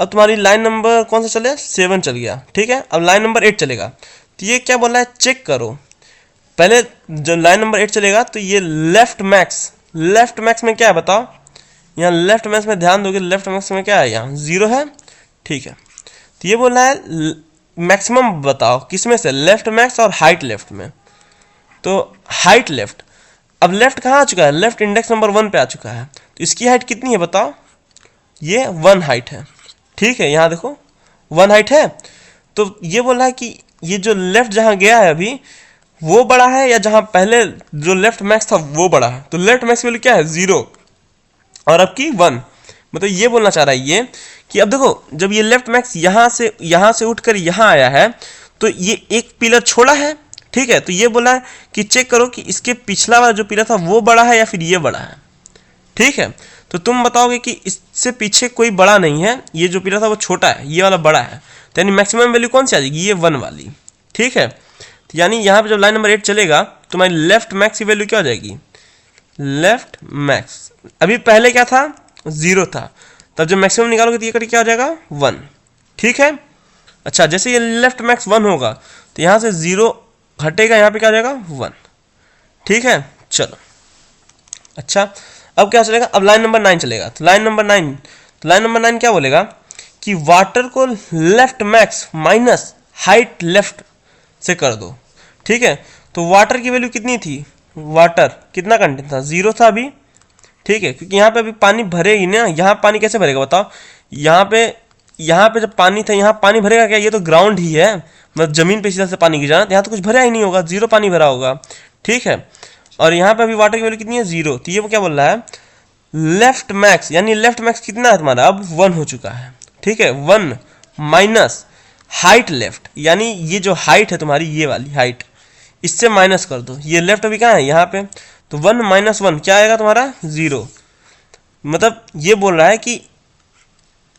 A: अब तुम्हारी लाइन नंबर कौन सा चले 7 चल गया, ठीक है। अब लाइन नंबर 8 चलेगा, तो ये क्या बोल रहा है चेक करो, पहले जब लाइन नंबर 8 चलेगा तो ये लेफ्ट मैक्स में क्या है बताओ, यहाँ लेफ्ट मैक्स में ध्यान दोगे, लेफ्ट मैक्स में क्या है यहाँ 0 है, ठीक है। तो ये बोल रहा है मैक्सिमम बताओ किस में से, लेफ्ट मैक्स और हाइट लेफ्ट में, तो हाइट लेफ्ट, अब लेफ्ट कहाँ आ चुका है, लेफ्ट इंडेक्स नंबर 1 पे आ चुका है, तो इसकी हाइट कितनी है बताओ, ये 1 हाइट है, ठीक है। यहाँ देखो 1 हाइट है, तो ये बोल रहा है कि ये जो लेफ्ट जहाँ गया है अभी वो बड़ा है या जहाँ पहले जो लेफ्ट मैक्स था वो बड़ा है, तो लेफ्ट मैक्स वैल्यू क्या है 0 और अब की 1, मतलब ये बोलना चाह रहा है ये कि अब देखो जब ये लेफ्ट मैक्स यहाँ से उठकर यहाँ आया है तो ये एक पिलर छोड़ा है, ठीक है। तो ये बोला है कि चेक करो कि इसके पिछला वाला जो पिलर था वो बड़ा है या फिर ये बड़ा है, ठीक है, तो तुम बताओगे कि इससे पीछे कोई बड़ा नहीं है, ये जो पीला था वो छोटा है, ये वाला बड़ा है, तो यानी मैक्सिमम वैल्यू कौन सी आ जाएगी, ये 1 वाली। ठीक है, तो यानी यहाँ पे जब लाइन नंबर 8 चलेगा तो हमारी लेफ्ट मैक्स की वैल्यू क्या हो जाएगी, लेफ्ट मैक्स। अभी पहले क्या था, 0 था, तब जब मैक्सिमम निकालोगे तो ये करके क्या हो जाएगा, 1। ठीक है, अच्छा जैसे ये लेफ्ट मैक्स 1 होगा तो यहाँ से 0 हटेगा, यहाँ पे क्या हो जाएगा 1। ठीक है, चलो अच्छा अब क्या चलेगा, अब लाइन नंबर 9 चलेगा। तो लाइन नंबर 9 क्या बोलेगा कि वाटर को left max minus height left से कर दो। ठीक है, तो वाटर की वैल्यू कितनी थी, वाटर कितना कंटेंट था, 0 था अभी। ठीक है, क्योंकि यहाँ पे अभी पानी भरेगी ना, यहाँ पानी कैसे भरेगा बताओ, यहाँ पे जब पानी था, यहाँ पानी भरेगा क्या, ये तो ग्राउंड ही है, मतलब जमीन पे सीधा से पानी गिर जाना, यहाँ तो कुछ भरा ही नहीं होगा, 0 पानी भरा होगा। ठीक है, और यहाँ पे अभी वाटर की वैल्यू कितनी है, 0। तो ये क्या बोल रहा है, लेफ्ट मैक्स, यानी लेफ्ट मैक्स कितना है तुम्हारा, अब 1 हो चुका है। ठीक है, 1 माइनस हाइट लेफ्ट, यानी ये जो हाइट है तुम्हारी, ये वाली हाइट, इससे माइनस कर दो, ये लेफ्ट अभी कहाँ है, यहाँ पे, तो 1 माइनस 1 क्या आएगा तुम्हारा, 0। मतलब ये बोल रहा है कि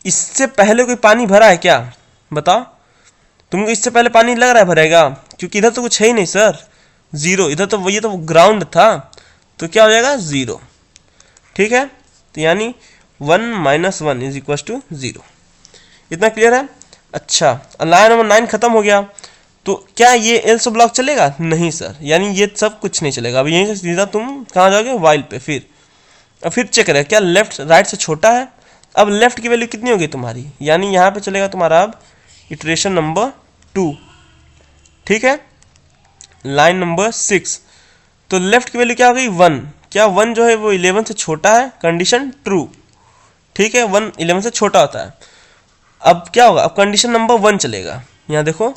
A: इससे पहले कोई पानी भरा है क्या, बताओ तुमको, इससे पहले पानी लग रहा है भरेगा, क्योंकि इधर तो कुछ है ही नहीं सर, 0, इधर तो ये तो ग्राउंड था, तो क्या हो जाएगा 0। ठीक है, तो यानी 1 माइनस 1 इज इक्वल टू 0। इतना क्लियर है। अच्छा, लाइन नंबर 9 खत्म हो गया, तो क्या ये एल्स ब्लॉक चलेगा, नहीं सर, यानी ये सब कुछ नहीं चलेगा। अब यहीं से सीधा तुम कहाँ जाओगे, वाइल पे, फिर चेक करें क्या लेफ्ट राइट से छोटा है। अब लेफ्ट की वैल्यू कितनी होगी तुम्हारी, यानी यहाँ पे चलेगा तुम्हारा अब इटरेशन नंबर 2। ठीक है, लाइन नंबर 6, तो लेफ्ट की वैल्यू क्या हो गई, 1। क्या 1 जो है वो 11 से छोटा है, कंडीशन ट्रू। ठीक है, 1 11 से छोटा होता है। अब क्या होगा, अब कंडीशन नंबर 1 चलेगा, यहाँ देखो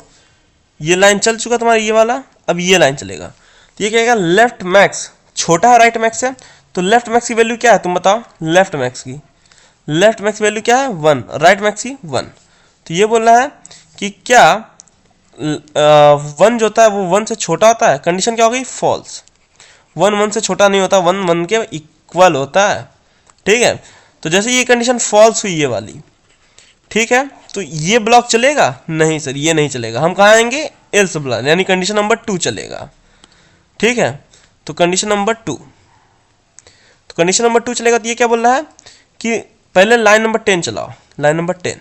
A: ये लाइन चल चुका तुम्हारा ये वाला, अब ये लाइन चलेगा, तो ये कहेगा लेफ्ट मैक्स छोटा है राइट मैक्स से, तो लेफ्ट मैक्स की वैल्यू क्या है तुम बताओ, लेफ्ट मैक्स वैल्यू क्या है, 1, राइट मैक्स की 1। तो ये बोल रहा है कि क्या 1 जो होता है वो 1 से छोटा होता है, कंडीशन क्या हो गई, फॉल्स। 1 से छोटा नहीं होता, 1 के इक्वल होता है। ठीक है, तो जैसे ये कंडीशन फॉल्स हुई ये वाली, ठीक है, तो ये ब्लॉक चलेगा, नहीं सर ये नहीं चलेगा, हम कहाँ आएंगे, एल्स ब्लॉक, यानी कंडीशन नंबर 2 चलेगा। ठीक है, तो कंडीशन नंबर 2 चलेगा। तो ये क्या बोल रहा है कि पहले लाइन नंबर 10 चलाओ, लाइन नंबर 10,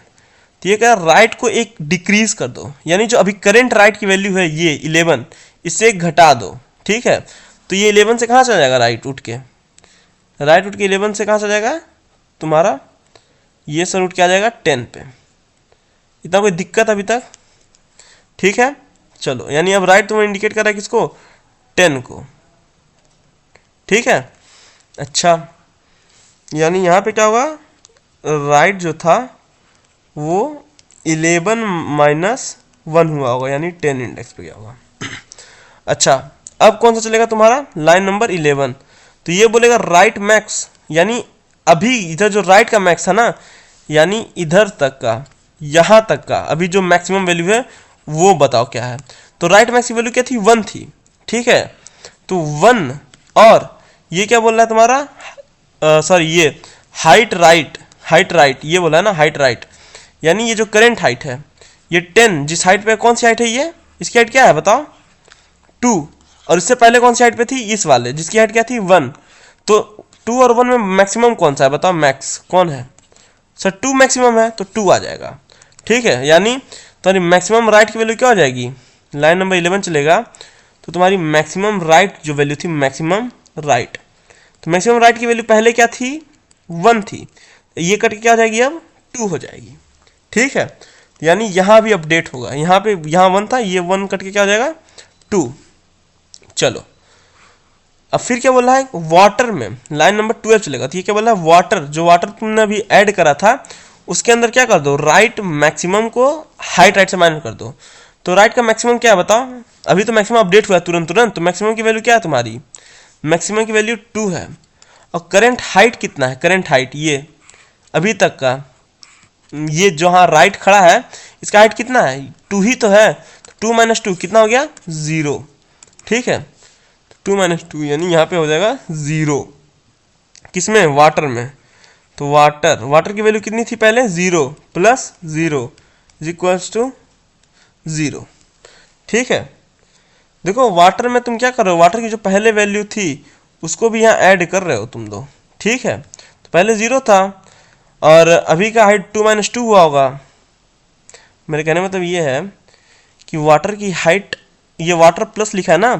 A: तो ये कह रहा राइट को एक डिक्रीज कर दो, यानी जो अभी करंट राइट की वैल्यू है ये 11, इससे एक घटा दो। ठीक है, तो ये 11 से कहाँ चला जाएगा, राइट उठ के 11 से कहाँ चला जाएगा तुम्हारा, ये सर उठ के आ जाएगा 10 पे। इतना कोई दिक्कत अभी तक, ठीक है, चलो, यानी अब राइट तुम्हें इंडिकेट कर रहा है किसको, 10 को। ठीक है, अच्छा, यानी यहाँ पे क्या होगा, राइट जो था वो 11 माइनस 1 हुआ होगा, यानी 10 इंडेक्स पे गया होगा। अच्छा, अब कौन सा चलेगा तुम्हारा, लाइन नंबर 11, तो ये बोलेगा राइट मैक्स, यानी अभी इधर जो राइट का मैक्स है ना, यानी इधर तक का, यहाँ तक का अभी जो मैक्सिमम वैल्यू है वो बताओ क्या है। तो राइट मैक्स की वैल्यू क्या थी, 1 थी। ठीक है, तो 1, और ये क्या बोल रहा है तुम्हारा, सॉरी ये हाइट राइट ये बोला है ना, हाइट राइट, यानी ये जो करंट हाइट है ये 10, जिस हाइट पे, कौन सी हाइट है ये, इसकी हाइट क्या है बताओ, 2, और इससे पहले कौन सी हाइट पे थी, इस वाले जिसकी हाइट क्या थी, 1। तो 2 और 1 में मैक्सिमम कौन सा है बताओ, मैक्स कौन है सर, 2 मैक्सिमम है, तो 2 आ जाएगा। ठीक है, यानी तुम्हारी मैक्सिमम राइट की वैल्यू क्या हो जाएगी, लाइन नंबर 11 चलेगा, तो तुम्हारी मैक्सिमम राइट जो वैल्यू थी, मैक्सिमम राइट, तो मैक्सिमम राइट की वैल्यू पहले क्या थी, 1 थी, ये कट के क्या हो जाएगी, अब 2 हो जाएगी। ठीक है, यानी यहाँ भी अपडेट होगा, यहाँ 1 था, ये 1 कट के क्या हो जाएगा, 2। चलो, अब फिर क्या बोल रहा है, वाटर में लाइन नंबर 12 चलेगा, तो ये क्या बोल रहा है, वाटर जो वाटर तुमने अभी ऐड करा था उसके अंदर क्या कर दो, राइट मैक्सिमम को हाइट राइट से माइनस कर दो। तो राइट का मैक्सिमम क्या है बताओ, अभी तो मैक्सिमम अपडेट हुआ है तुरंत, तो मैक्सिमम की वैल्यू क्या है तुम्हारी, मैक्सिमम की वैल्यू 2 है, और करंट हाइट कितना है, करंट हाइट ये अभी तक का, ये जहाँ राइट खड़ा है इसका हाइट कितना है, 2 ही तो है, 2 माइनस 2 कितना हो गया, 0। ठीक है, 2 माइनस 2 यानी यहाँ पे हो जाएगा 0। किसमें, वाटर में। तो वाटर की वैल्यू कितनी थी पहले, 0 प्लस 0 इज इक्वल्स टू 0। ठीक है, देखो वाटर में तुम क्या कर रहे हो, वाटर की जो पहले वैल्यू थी उसको भी यहाँ ऐड कर रहे हो तुम दो। ठीक है, तो पहले 0 था और अभी का हाइट 2 - 2 हुआ होगा। मेरे कहने का मतलब ये है कि वाटर की हाइट, ये वाटर प्लस लिखा है ना,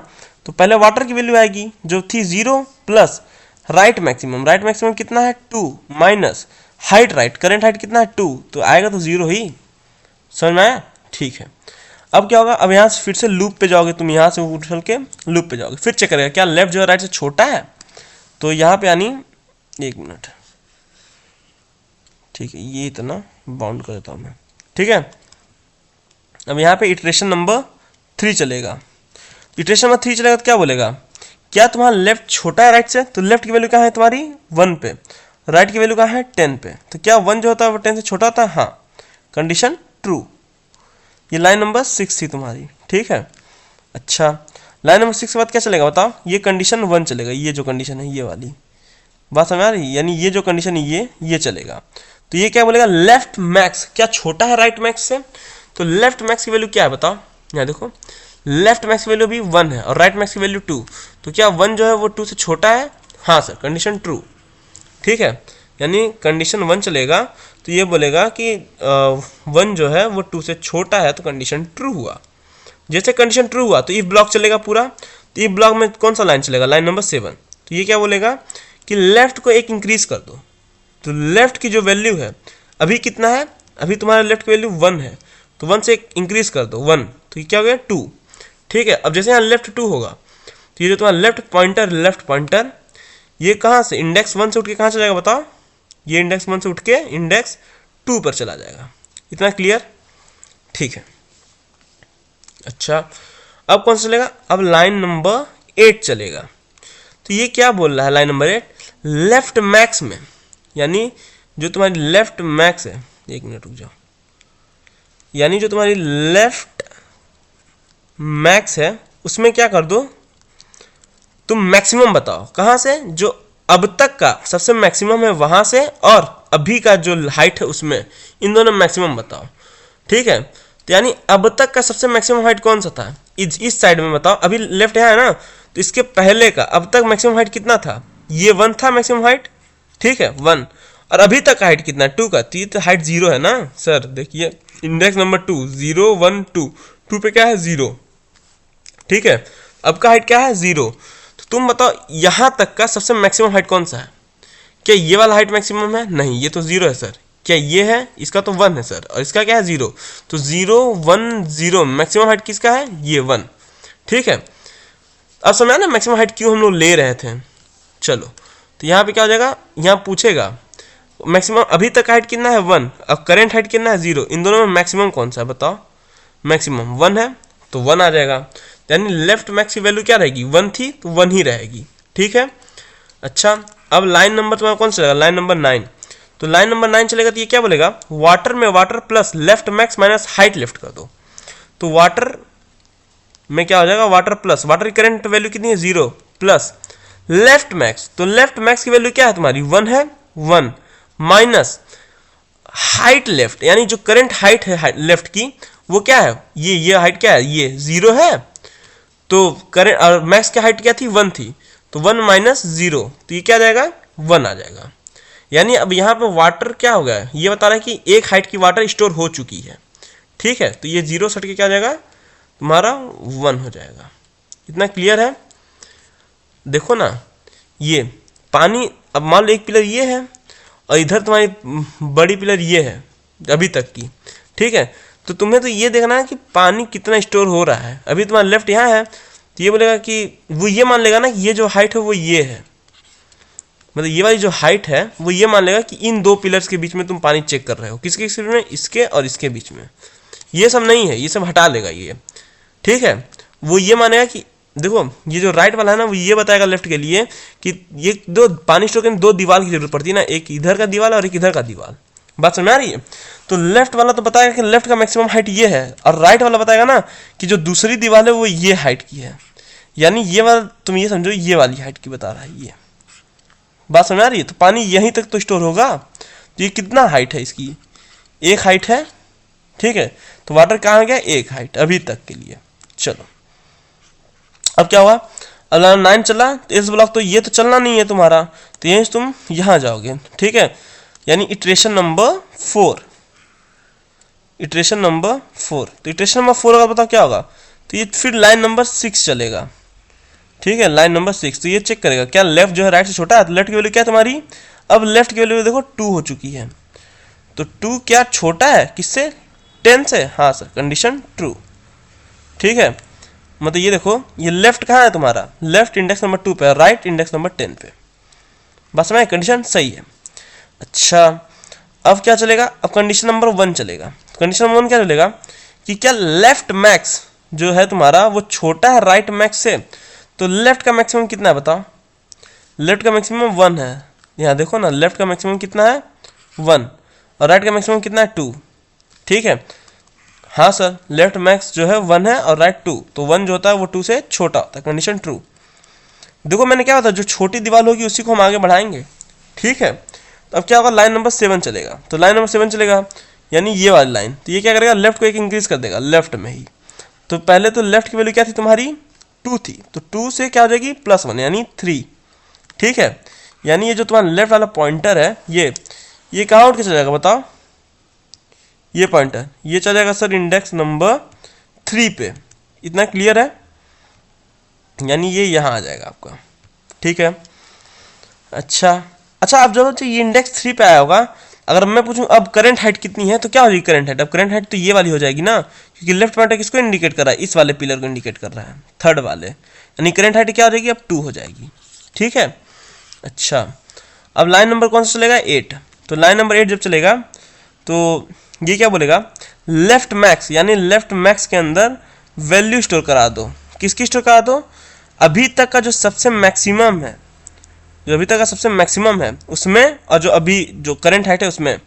A: तो पहले वाटर की वैल्यू आएगी जो थी 0 प्लस राइट मैक्सिमम कितना है 2 minus height, right current height कितना है 2, तो आएगा तो 0 ही। समझ में आया? ठीक है, अब क्या होगा, अब यहाँ से फिर से लूप पे जाओगे तुम, यहाँ से उछल के लूप पे जाओगे, फिर चेक करेगा क्या लेफ्ट जो है राइट से छोटा है। तो यहाँ पे यानी 1 मिनट, ठीक है, ये इतना बाउंड कर देता हूँ मैं। ठीक है, अब यहाँ पे इटरेशन नंबर 3 चलेगा। इटरेशन नंबर 3 चलेगा तो क्या बोलेगा, क्या तुम्हारा लेफ्ट छोटा है राइट से, तो लेफ्ट की वैल्यू क्या है तुम्हारी 1 पे, राइट की वैल्यू क्या है 10 पे, तो क्या 1 जो होता है वो 10 से छोटा होता है, हाँ, कंडीशन ट्रू। ये लाइन नंबर 6 थी तुम्हारी। ठीक है, अच्छा लाइन नंबर 6 के बाद क्या चलेगा बताओ, ये कंडीशन 1 चलेगा, ये जो कंडीशन है ये वाली बात समझ आ रही, यानी ये जो कंडीशन है ये चलेगा। तो ये क्या बोलेगा, लेफ्ट मैक्स क्या छोटा है राइट मैक्स से, तो लेफ्ट मैक्स की वैल्यू क्या है बताओ, यहाँ देखो लेफ्ट मैक्स की वैल्यू भी 1 है और राइट मैक्स की वैल्यू 2, तो क्या 1 जो है वो 2 से छोटा है, हाँ सर, कंडीशन ट्रू। ठीक है, यानी कंडीशन 1 चलेगा, तो ये बोलेगा कि 1 जो है वो 2 से छोटा है, तो कंडीशन ट्रू हुआ। जैसे कंडीशन ट्रू हुआ तो इफ ब्लॉक चलेगा पूरा, तो इफ ब्लॉक में कौन सा लाइन चलेगा, लाइन नंबर 7। तो ये क्या बोलेगा कि लेफ्ट को 1 इंक्रीज कर दो, तो लेफ्ट की जो वैल्यू है अभी कितना है, अभी तुम्हारा लेफ्ट की वैल्यू 1 है, तो 1 से 1 इंक्रीज कर दो 1, तो ये क्या हो गया 2। ठीक है, अब जैसे यहाँ लेफ्ट 2 होगा, तो ये जो तुम्हारा लेफ्ट पॉइंटर ये कहाँ से, इंडेक्स 1 से उठ के कहाँ चला जाएगा बताओ, ये इंडेक्स 1 से उठ के इंडेक्स 2 पर चला जाएगा। इतना क्लियर? ठीक है, अच्छा अब कौन सा चलेगा, अब लाइन नंबर 8 चलेगा। तो ये क्या बोल रहा है लाइन नंबर 8, लेफ्ट मैक्स में, यानी जो तुम्हारी लेफ्ट मैक्स है, 1 मिनट रुक जाओ, यानी जो तुम्हारी लेफ्ट मैक्स है उसमें क्या कर दो, तुम मैक्सिमम बताओ कहाँ से, जो अब तक का सबसे मैक्सिमम है वहां से और अभी का जो हाइट है उसमें, इन दोनों मैक्सिमम बताओ। ठीक है, तो यानी अब तक का सबसे मैक्सिमम हाइट कौन सा था, इस साइड में बताओ, अभी लेफ्ट यहाँ है ना, तो इसके पहले का अब तक मैक्सिमम हाइट कितना था, ये 1 था मैक्सिमम हाइट। ठीक है 1, और अभी तक का हाइट कितना 2 का, तो ये तो हाइट 0 है ना सर, देखिए इंडेक्स नंबर 2 0 1 2, 2 पे क्या है 0। ठीक है, अब का हाइट क्या है 0, तो तुम बताओ यहां तक का सबसे मैक्सिमम हाइट कौन सा है, क्या ये वाला हाइट मैक्सिमम है, नहीं ये तो 0 है सर, क्या ये है, इसका तो 1 है सर, और इसका क्या है 0, तो 0 1 0 मैक्सिमम हाइट किसका है, ये 1। ठीक है, अब समझा ना मैक्सिमम हाइट क्यों हम लोग ले रहे थे। चलो तो यहाँ पे क्या हो जाएगा, यहाँ पूछेगा मैक्सिमम अभी तक हाइट कितना है 1, अब करेंट हाइट कितना है 0, इन दोनों में मैक्सिमम कौन सा है बताओ, मैक्सिमम 1 है तो 1 आ जाएगा, यानी लेफ्ट मैक्स की वैल्यू क्या रहेगी, 1 थी तो 1 ही रहेगी। ठीक है, अच्छा अब लाइन नंबर तुम्हारा कौन सा चलेगा, लाइन नंबर 9। तो लाइन नंबर 9 चलेगा तो ये क्या बोलेगा, वाटर में water plus left max minus height left कर दो। तो वाटर में क्या हो जाएगा, वाटर प्लस, वाटर की करंट वैल्यू कितनी है 0 प्लस लेफ्ट मैक्स, तो लेफ्ट मैक्स की वैल्यू क्या है तुम्हारी 1 है, 1 माइनस हाइट लेफ्ट, यानी जो करंट हाइट है लेफ्ट की वो क्या है, ये हाइट क्या है, ये 0 है, तो करंट और मैक्स की हाइट क्या थी 1 थी, तो 1 माइनस 0, तो ये क्या आ जाएगा 1 आ जाएगा। यानी अब यहाँ पे वाटर क्या हो गया, ये बता रहा है कि एक हाइट की वाटर स्टोर हो चुकी है। ठीक है, तो ये 0 सट के क्या आ जाएगा तुम्हारा 1 हो जाएगा। इतना क्लियर है? देखो ना ये पानी, अब मान लो एक पिलर ये है और इधर तुम्हारी बड़ी पिलर ये है अभी तक की। ठीक है, तो तुम्हें तो ये देखना है कि पानी कितना स्टोर हो रहा है। अभी तुम्हारा लेफ्ट यहाँ है तो ये बोलेगा कि वो ये मान लेगा ना कि ये जो हाइट है वो ये है, मतलब ये वाली जो हाइट है वो ये मान लेगा कि इन दो पिलर्स के बीच में तुम पानी चेक कर रहे हो, किसके बीच में, इसके और इसके बीच में। ये सब नहीं है, ये सब हटा लेगा ये। ठीक है, वो ये मानेगा कि देखो ये जो राइट वाला है ना वो ये बताएगा लेफ्ट के लिए कि ये दो पानी स्टोर करने 2 दीवार की जरूरत पड़ती है ना, एक इधर का दीवार और एक इधर का दीवार। बात समझ आ रही है? तो लेफ्ट वाला तो बताएगा कि लेफ्ट का मैक्सिमम हाइट ये है, और राइट वाला बताएगा ना कि जो दूसरी दीवार है वो ये हाइट की है। यानी ये वाला तुम ये समझो ये वाली हाइट की बता रहा है ये। बात समझ आ रही है? तो पानी यहीं तक तो स्टोर होगा। तो ये कितना हाइट है इसकी, एक हाइट है, ठीक है। तो वाटर कहाँ गया, एक हाइट अभी तक के लिए। चलो अब क्या हुआ, अब 9 चला, तो इस ब्लॉक तो ये तो चलना नहीं है तुम्हारा, तो यहीं तुम यहाँ जाओगे, ठीक है। यानी इटरेशन नंबर 4, इटरेशन नंबर 4। तो इटरेशन नंबर 4 होगा, बताओ क्या होगा, तो ये फिर लाइन नंबर 6 चलेगा, ठीक है। लाइन नंबर 6, तो ये चेक करेगा क्या लेफ्ट जो है राइट से छोटा है, तो लेफ्ट की वैल्यू क्या है तुम्हारी, अब लेफ्ट की वैल्यू देखो 2 हो चुकी है। तो 2 क्या छोटा है किससे, 10 से, हाँ सर, कंडीशन ट्रू, ठीक है। मतलब ये देखो, ये लेफ्ट कहाँ है तुम्हारा, लेफ्ट इंडेक्स नंबर 2 पे, राइट इंडेक्स नंबर 10 पे। बस में कंडीशन सही है। अच्छा अब क्या चलेगा, अब कंडीशन नंबर 1 चलेगा। कंडीशन नंबर 1 क्या चलेगा कि क्या लेफ्ट मैक्स जो है तुम्हारा वो छोटा है राइट मैक्स से। तो लेफ्ट का मैक्सिमम कितना है बताओ, लेफ्ट का मैक्सिमम 1 है, यहाँ देखो ना, लेफ्ट का मैक्सिमम कितना है 1 और राइट का मैक्सिमम कितना है 2, ठीक है। हाँ सर, लेफ्ट मैक्स जो है 1 है और राइट 2, तो 1 जो होता है वो 2 से छोटा होता है, कंडीशन ट्रू। देखो मैंने क्या होता है, जो छोटी दीवार होगी उसी को हम आगे बढ़ाएंगे, ठीक है। तो अब क्या होगा, लाइन नंबर 7 चलेगा। तो लाइन नंबर 7 चलेगा यानी ये वाली लाइन, तो ये क्या करेगा, लेफ्ट को एक इंक्रीज कर देगा लेफ्ट में ही। तो पहले तो लेफ्ट की वैल्यू क्या थी तुम्हारी, 2 थी, तो 2 से क्या हो जाएगी +1 यानी 3, ठीक है। यानी ये जो तुम्हारा लेफ्ट वाला पॉइंटर है ये कहाँ उठ के चलेगा बताओ, ये पॉइंटर ये चलेगा सर इंडेक्स नंबर 3 पे। इतना क्लियर है, यानी ये यहाँ आ जाएगा आपका, ठीक है। अच्छा अब जब ये इंडेक्स 3 पे आया होगा, अगर मैं पूछूं अब करंट हाइट कितनी है, तो क्या हो जाएगी करंट हाइट, अब करंट हाइट तो ये वाली हो जाएगी ना, क्योंकि लेफ्ट पॉइंटर किसको इंडिकेट कर रहा है, इस वाले पिलर को इंडिकेट कर रहा है, थर्ड वाले, यानी करंट हाइट क्या हो जाएगी, अब 2 हो जाएगी, ठीक है। अच्छा अब लाइन नंबर कौन सा चलेगा, 8। तो लाइन नंबर 8 जब चलेगा तो ये क्या बोलेगा, लेफ्ट मैक्स, यानी लेफ्ट मैक्स के अंदर वैल्यू स्टोर करा दो। किसकी स्टोर करा दो, अभी तक का जो सबसे मैक्सिमम है, जो अभी तक का सबसे मैक्सिमम है उसमें, और जो अभी जो करंट हाइट है उसमें।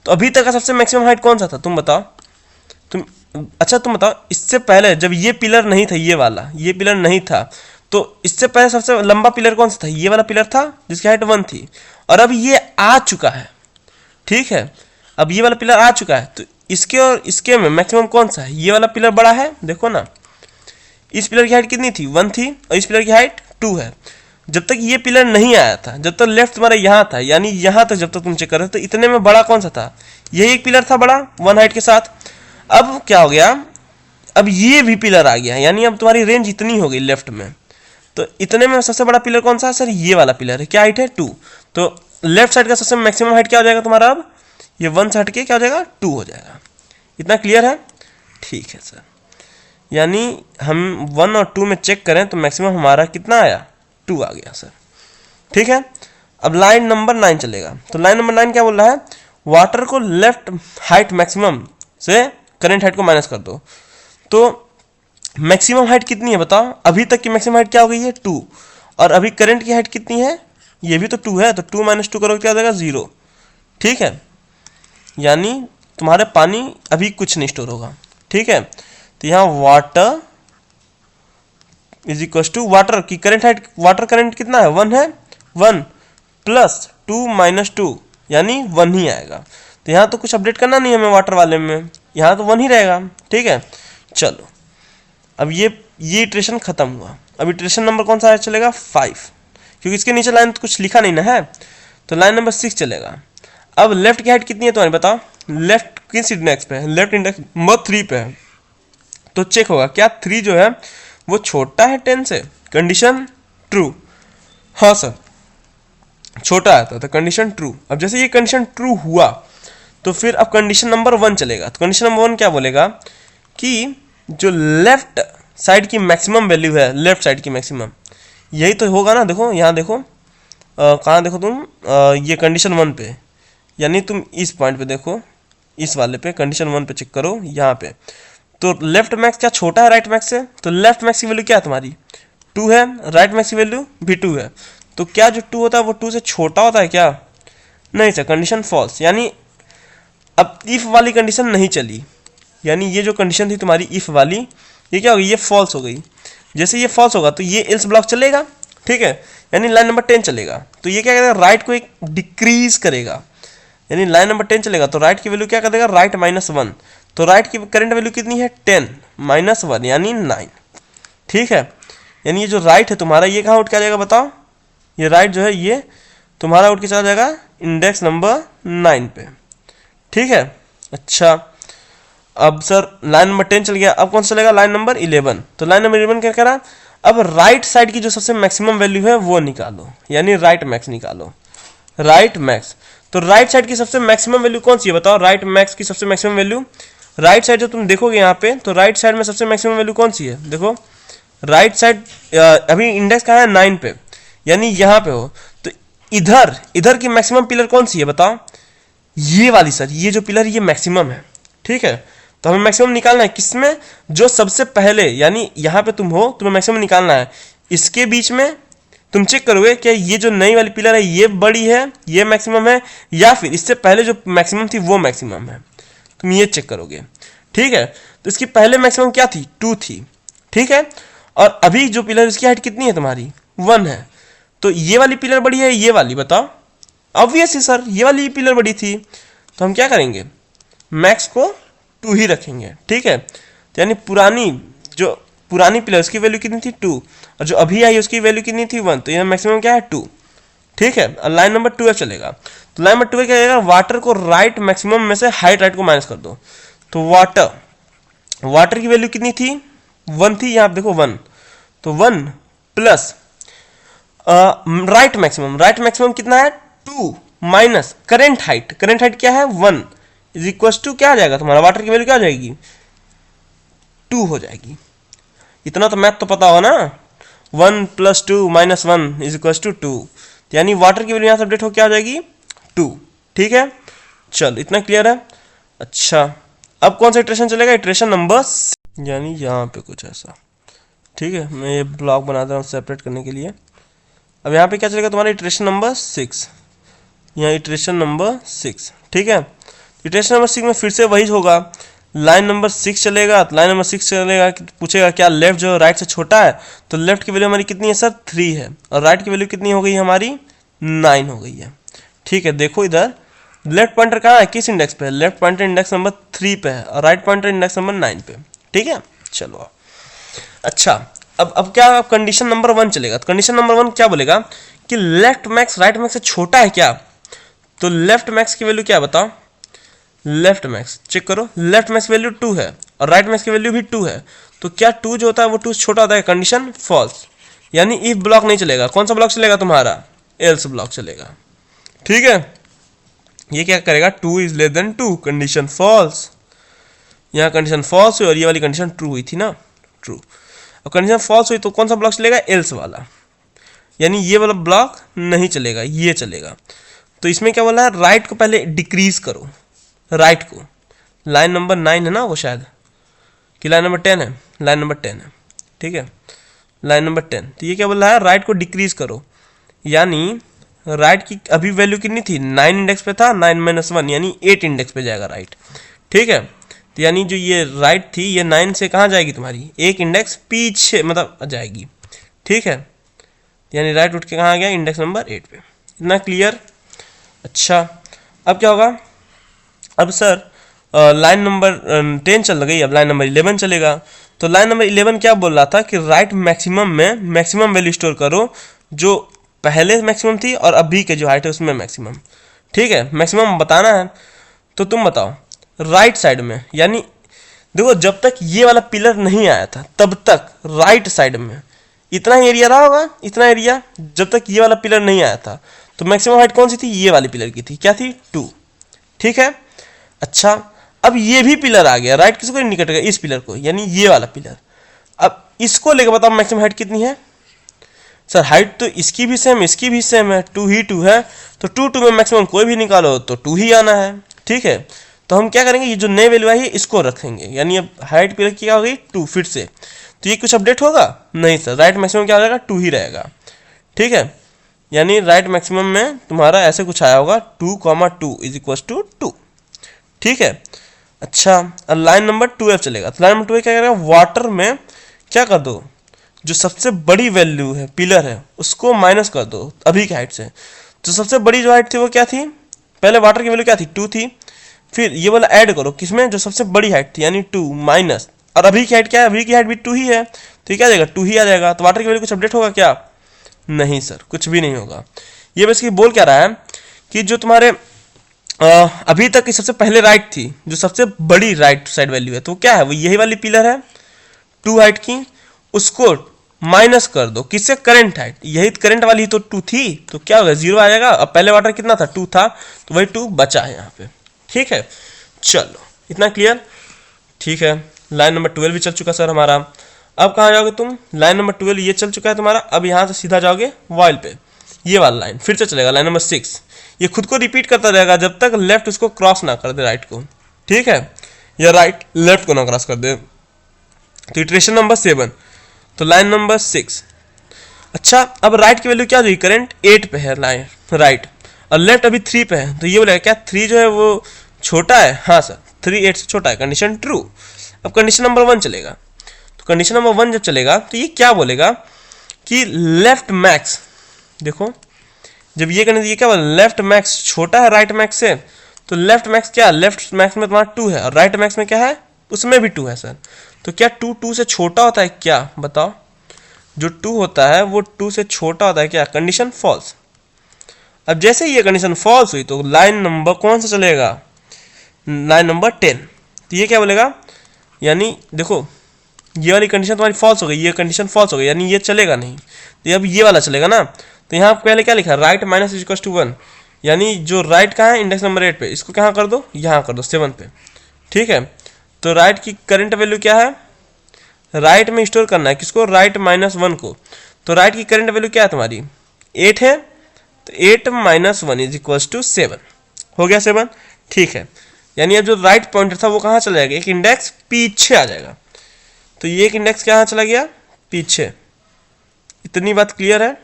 A: तो अभी तक का सबसे मैक्सिमम हाइट कौन सा था तुम बताओ, तुम बताओ, इससे पहले जब ये पिलर नहीं था, ये वाला ये पिलर नहीं था, तो इससे पहले सबसे लंबा पिलर कौन सा था, ये वाला पिलर था जिसकी हाइट 1 थी, और अब ये आ चुका है, ठीक है। अब ये वाला पिलर आ चुका है, तो इसके और इसके में मैक्सिमम कौन सा है, ये वाला पिलर बड़ा है, देखो ना, इस पिलर की हाइट कितनी थी, 1 थी, और इस पिलर की हाइट 2 है। जब तक ये पिलर नहीं आया था, जब तक लेफ्ट तुम्हारा यहाँ था, यानी यहाँ तक जब तक तुम चेक कर रहे हो, तो इतने में बड़ा कौन सा था, यही एक पिलर था बड़ा 1 हाइट के साथ। अब क्या हो गया, अब ये भी पिलर आ गया, यानी अब तुम्हारी रेंज इतनी हो गई लेफ्ट में। तो इतने में सबसे बड़ा पिलर कौन सा है सर, ये वाला पिलर है, क्या हाइट है 2। तो लेफ्ट साइड का सबसे मैक्सिमम हाइट क्या हो जाएगा तुम्हारा, अब ये 1 से हट के क्या हो जाएगा 2 हो जाएगा। इतना क्लियर है, ठीक है सर। यानी हम 1 और 2 में चेक करें तो मैक्सिमम हमारा कितना आया, 2 आ गया सर, ठीक है। अब लाइन नंबर 9 चलेगा। तो लाइन नंबर 9 क्या बोल रहा है, वाटर को लेफ्ट हाइट मैक्सिमम से करंट हाइट को माइनस कर दो। तो मैक्सिमम हाइट कितनी है बताओ, अभी तक की मैक्सिमम हाइट क्या हो गई है 2, और अभी करंट की हाइट कितनी है, ये भी तो 2 है, तो 2 - 2 करोगे क्या हो जाएगा 0, ठीक है। यानी तुम्हारे पानी अभी कुछ नहीं स्टोर होगा, ठीक है। तो यहाँ water is equal to water की करंट हाइट, वाटर करंट कितना है 1 है, 1 + 2 - 2 यानी 1 ही आएगा। तो यहाँ तो कुछ अपडेट करना नहीं है हमें वाटर वाले में, यहाँ तो 1 ही रहेगा, ठीक है। चलो अब ये इटरेशन खत्म हुआ। अब इटरेशन नंबर कौन सा है चलेगा 5, क्योंकि इसके नीचे लाइन तो कुछ लिखा नहीं ना है। तो लाइन नंबर 6 चलेगा। अब लेफ्ट की हाइट कितनी है तुम्हारी बताओ, लेफ्ट किस इंडेक्स पे है, लेफ्ट इंडेक्स नंबर 3 पे है। तो चेक होगा क्या 3 जो है वो छोटा है 10 से, कंडीशन ट्रू, हाँ सर छोटा आता था, कंडीशन ट्रू। अब जैसे ये कंडीशन ट्रू हुआ तो फिर अब कंडीशन नंबर 1 चलेगा। तो कंडीशन नंबर 1 क्या बोलेगा कि जो लेफ्ट साइड की मैक्सिमम वैल्यू है, लेफ्ट साइड की मैक्सिमम यही तो होगा ना, देखो यहाँ देखो, कहाँ देखो तुम, ये कंडीशन 1 पे, यानी तुम इस पॉइंट पे देखो, इस वाले पे कंडीशन 1 पे चेक करो यहाँ पे। तो लेफ्ट मैक्स क्या छोटा है राइट मैक्स से, तो लेफ्ट मैक्स की वैल्यू क्या है तुम्हारी 2 है, राइट मैक्स की वैल्यू भी 2 है। तो क्या जो 2 होता है वो 2 से छोटा होता है क्या, नहीं सर, कंडीशन फॉल्स। यानी अब इफ वाली कंडीशन नहीं चली, यानी ये जो कंडीशन थी तुम्हारी इफ वाली, ये क्या हो गई, ये फॉल्स हो गई। जैसे ये फॉल्स होगा तो ये एल्स ब्लॉक चलेगा, ठीक है, यानी लाइन नंबर 10 चलेगा तो ये क्या करेगा, राइट को एक डिक्रीज करेगा, यानी लाइन नंबर 10 चलेगा तो राइट की वैल्यू क्या कर देगा, राइट -1, तो राइट की करंट वैल्यू कितनी है 10 -1 यानी 9, ठीक है। यानी ये जो राइट है तुम्हारा ये कहाँ उठ के आ जाएगा बताओ, ये राइट जो है ये तुम्हारा उठ के चला जाएगा इंडेक्स नंबर 9 पे, ठीक है। अच्छा अब सर लाइन नंबर 10 चल गया, अब कौन सा चलेगा, लाइन नंबर 11, तो लाइन नंबर 11 क्या करा, अब राइट साइड की जो सबसे मैक्सिमम वैल्यू है वो निकालो, यानी राइट मैक्स निकालो, राइट मैक्स। तो राइट साइड की सबसे मैक्सिमम वैल्यू कौन सी है बताओ, राइट मैक्स की सबसे मैक्सिमम वैल्यू, राइट साइड जो तुम देखोगे यहाँ पे तो राइट साइड में सबसे मैक्सिमम वैल्यू कौन सी है, देखो राइट साइड अभी इंडेक्स कहाँ है 9 पे, यानी यहाँ पे हो, तो इधर इधर की मैक्सिमम पिलर कौन सी है बताओ, ये वाली सर, ये जो पिलर ये मैक्सिमम है, ठीक है। तो हमें मैक्सिमम निकालना है किसमें, जो सबसे पहले यानी यहाँ पे तुम हो, तुम्हें मैक्सिमम निकालना है, इसके बीच में तुम चेक करोगे कि ये जो नई वाली पिलर है ये बड़ी है, ये मैक्सिमम है, या फिर इससे पहले जो मैक्सिमम थी वो मैक्सिमम है, तुम ये चेक करोगे, ठीक है। तो इसकी पहले मैक्सिमम क्या थी, 2 थी, ठीक है, और अभी जो पिलर इसकी हाइट कितनी है तुम्हारी 1 है, तो ये वाली पिलर बड़ी है ये वाली, बताओ ऑब्वियस है सर ये वाली पिलर बड़ी थी, तो हम क्या करेंगे मैक्स को 2 ही रखेंगे, ठीक है। तो यानी पुरानी पिलर उसकी वैल्यू कितनी थी 2 और जो अभी आई उसकी वैल्यू कितनी थी 1, तो यहाँ मैक्सिमम क्या है 2, ठीक है। और लाइन नंबर 12 चलेगा, तो लाइन नंबर 12 क्या करेगा, वाटर को राइट मैक्सिमम में से हाइट राइट को माइनस कर दो, तो वाटर की वैल्यू कितनी थी 1 थी, यहाँ देखो 1, तो 1 प्लस राइट मैक्सिमम कितना है 2 माइनस करेंट हाइट क्या है 1 इज इक्वल टू क्या आ जाएगा तुम्हारा, वाटर की वैल्यू क्या आ जाएगी 2 हो जाएगी, इतना तो मैथ तो पता हो ना, 1 + 2 - 1 इज इक्वल टू 2, यानी वाटर की वैल्यू यहाँ से अपडेट हो क्या आ जाएगी 2, ठीक है। चल इतना क्लियर है। अच्छा अब कौन सा इटरेशन चलेगा, इटरेशन नंबर यानी यहाँ पे कुछ ऐसा, ठीक है, मैं ये ब्लॉक बना दे रहा हूँ सेपरेट करने के लिए। अब यहाँ पे क्या चलेगा तुम्हारा इटरेशन नंबर 6, यहाँ इटरेशन नंबर 6, ठीक है। इटरेशन नंबर 6 में फिर से वही होगा, लाइन नंबर 6 चलेगा, तो लाइन नंबर 6 चलेगा, पूछेगा क्या लेफ्ट जो राइट से छोटा है, तो लेफ्ट की वैल्यू हमारी कितनी है सर 3 है, और राइट की वैल्यू कितनी हो गई हमारी 9 हो गई है, ठीक है। देखो इधर लेफ्ट पॉइंटर कहाँ है, किस इंडेक्स पे है, लेफ्ट पॉइंटर इंडेक्स नंबर 3 पे है और राइट पॉइंटर इंडेक्स नंबर 9 पे, ठीक है। चलो अच्छा अब क्या कंडीशन नंबर 1 चलेगा, तो कंडीशन नंबर 1 क्या बोलेगा कि लेफ्ट मैक्स राइट मैक्स से छोटा है क्या, तो लेफ्ट मैक्स की वैल्यू क्या बताओ, लेफ्ट मैक्स चेक करो, लेफ्ट मैक्स वैल्यू 2 है और राइट मैक्स की वैल्यू भी 2 है, तो क्या 2 जो होता है वो 2 से छोटा होता है, कंडीशन फॉल्स, यानी इफ ब्लॉक नहीं चलेगा, कौन सा ब्लॉक चलेगा तुम्हारा एल्स ब्लॉक चलेगा, ठीक है। ये क्या करेगा 2 is less than 2, condition false, यहाँ कंडीशन फॉल्स हुई और ये वाली कंडीशन ट्रू हुई थी ना, ट्रू। अब कंडीशन फॉल्स हुई तो कौन सा ब्लॉक चलेगा एल्स वाला, यानी ये वाला ब्लॉक नहीं चलेगा, ये चलेगा। तो इसमें क्या बोला है, राइट को पहले डिक्रीज करो, राइट को, लाइन नंबर 9 है ना वो शायद, कि लाइन नंबर 10 है, लाइन नंबर 10 है, ठीक है, लाइन नंबर 10। तो ये क्या बोल रहा है, राइट को डिक्रीज करो, यानी राइट की अभी वैल्यू कितनी थी 9 इंडेक्स पे था, 9 - 1 यानी 8 इंडेक्स पे जाएगा राइट, ठीक है। तो यानी जो ये राइट थी ये 9 से कहाँ जाएगी तुम्हारी, एक इंडेक्स पीछे मतलब जाएगी, ठीक है। यानी राइट उठ के कहाँ आ गया, इंडेक्स नंबर 8 पे, इतना क्लियर। अच्छा अब क्या होगा, अब सर लाइन नंबर 10 चल गई, अब लाइन नंबर 11 चलेगा, तो लाइन नंबर 11 क्या बोल रहा था कि राइट मैक्सिमम में मैक्सिमम वैल्यू स्टोर करो जो पहले मैक्सिमम थी और अभी के जो हाइट है उसमें मैक्सिमम, ठीक है, मैक्सिमम बताना है। तो तुम बताओ राइट साइड में, यानी देखो जब तक ये वाला पिलर नहीं आया था तब तक राइट साइड में इतना ही एरिया रहा होगा, इतना एरिया जब तक ये वाला पिलर नहीं आया था, तो मैक्सिमम हाइट कौन सी थी, ये वाली पिलर की थी, क्या थी 2, ठीक है। अच्छा अब ये भी पिलर आ गया, राइट किसको निकट गया, इस पिलर को, यानी ये वाला पिलर, अब इसको लेकर बताओ मैक्सिमम हाइट कितनी है, सर हाइट तो इसकी भी सेम इसकी भी सेम है, 2 ही 2 है, तो 2 2 में मैक्सिमम कोई भी निकालो तो 2 ही आना है, ठीक है। तो हम क्या करेंगे, ये जो नई वैल्यू आई है इसको रखेंगे, यानी अब हाइट पिलर की क्या हो गई 2 फिर से, तो ये कुछ अपडेट होगा नहीं सर, राइट मैक्सिमम क्या हो जाएगा 2 ही रहेगा, ठीक है। यानी राइट मैक्सिमम में तुम्हारा ऐसे कुछ आया होगा 2, 2 इज इक्वल टू 2, ठीक है। अच्छा अब लाइन नंबर 12 चलेगा, तो लाइन नंबर 12 क्या करेगा, वाटर में क्या कर दो, जो सबसे बड़ी वैल्यू है पिलर है उसको माइनस कर दो अभी की हाइट से। तो सबसे बड़ी जो हाइट थी वो क्या थी, पहले वाटर की वैल्यू क्या थी 2 थी, फिर ये वाला ऐड करो किसमें, जो सबसे बड़ी हाइट थी यानी 2 माइनस, और अभी की हाइट क्या है, अभी की हाइट भी 2 ही है, तो ये क्या आ जाएगा 2 ही आ जाएगा। तो वाटर की वैल्यू कुछ अपडेट होगा क्या, नहीं सर कुछ भी नहीं होगा। ये बेसिकली बोल क्या रहा है कि जो तुम्हारे अभी तक की सबसे पहले राइट थी, जो सबसे बड़ी राइट साइड वैल्यू है, तो क्या है वो यही वाली पिलर है 2 हाइट की, उसको माइनस कर दो किससे, करंट हाइट, यही करंट वाली ही तो 2 थी, तो क्या होगा 0 आ जाएगा। अब पहले वाटर कितना था 2 था, तो वही 2 बचा है यहाँ पे। ठीक है चलो इतना क्लियर। ठीक है लाइन नंबर 12 भी चल चुका सर हमारा। अब कहाँ जाओगे तुम, लाइन नंबर 12 ये चल चुका है तुम्हारा। अब यहाँ से सीधा जाओगे वॉइल पे, ये वाला लाइन फिर से चलेगा लाइन नंबर 6। ये खुद को रिपीट करता रहेगा जब तक लेफ्ट उसको क्रॉस ना कर दे राइट को, ठीक है, या राइट लेफ्ट को ना क्रॉस कर दे। तो इटरेशन नंबर 7, तो लाइन नंबर 6। अच्छा अब राइट की वैल्यू क्या होगी, करंट 8 पे है लाइन राइट, और लेफ्ट अभी 3 पे है, तो ये बोलेगा क्या 3 जो है वो छोटा है, हाँ सर 3 8 से छोटा है, कंडीशन ट्रू। अब कंडीशन नंबर 1 चलेगा, तो कंडीशन नंबर 1 जब चलेगा तो ये क्या बोलेगा कि लेफ्ट मैक्स, देखो जब ये करने ये क्या बोला, लेफ्ट मैक्स छोटा है राइट मैक्स से, तो लेफ्ट मैक्स क्या, लेफ्ट मैक्स में तुम्हारा 2 है और राइट मैक्स में क्या है, उसमें भी 2 है सर। तो क्या 2 से छोटा होता है क्या, बताओ, जो 2 होता है वो 2 से छोटा होता है क्या, कंडीशन फॉल्स। अब जैसे ये कंडीशन फॉल्स हुई तो लाइन नंबर कौन सा चलेगा, लाइन नंबर 10। तो ये क्या बोलेगा, यानी देखो ये वाली कंडीशन तुम्हारी फॉल्स हो गई, ये कंडीशन फॉल्स हो गई, यानी ये चलेगा नहीं, तो अब ये वाला चलेगा ना। तो यहाँ पहले क्या लिखा है, right minus is equal to 1, यानी जो राइट कहाँ है इंडेक्स नंबर 8 पे, इसको कहाँ कर दो, यहाँ कर दो 7 पे। ठीक है तो राइट की करंट वैल्यू क्या है, राइट में स्टोर करना है किसको, राइट माइनस 1 को। तो राइट की करंट वैल्यू क्या है तुम्हारी 8 है, तो 8 माइनस 1 इज इक्वल टू 7 हो गया 7। ठीक है यानी अब जो राइट पॉइंटर था वो कहाँ चला जाएगा, एक इंडेक्स पीछे आ जाएगा। तो ये एक इंडेक्स कहाँ चला गया, पीछे। इतनी बात क्लियर है।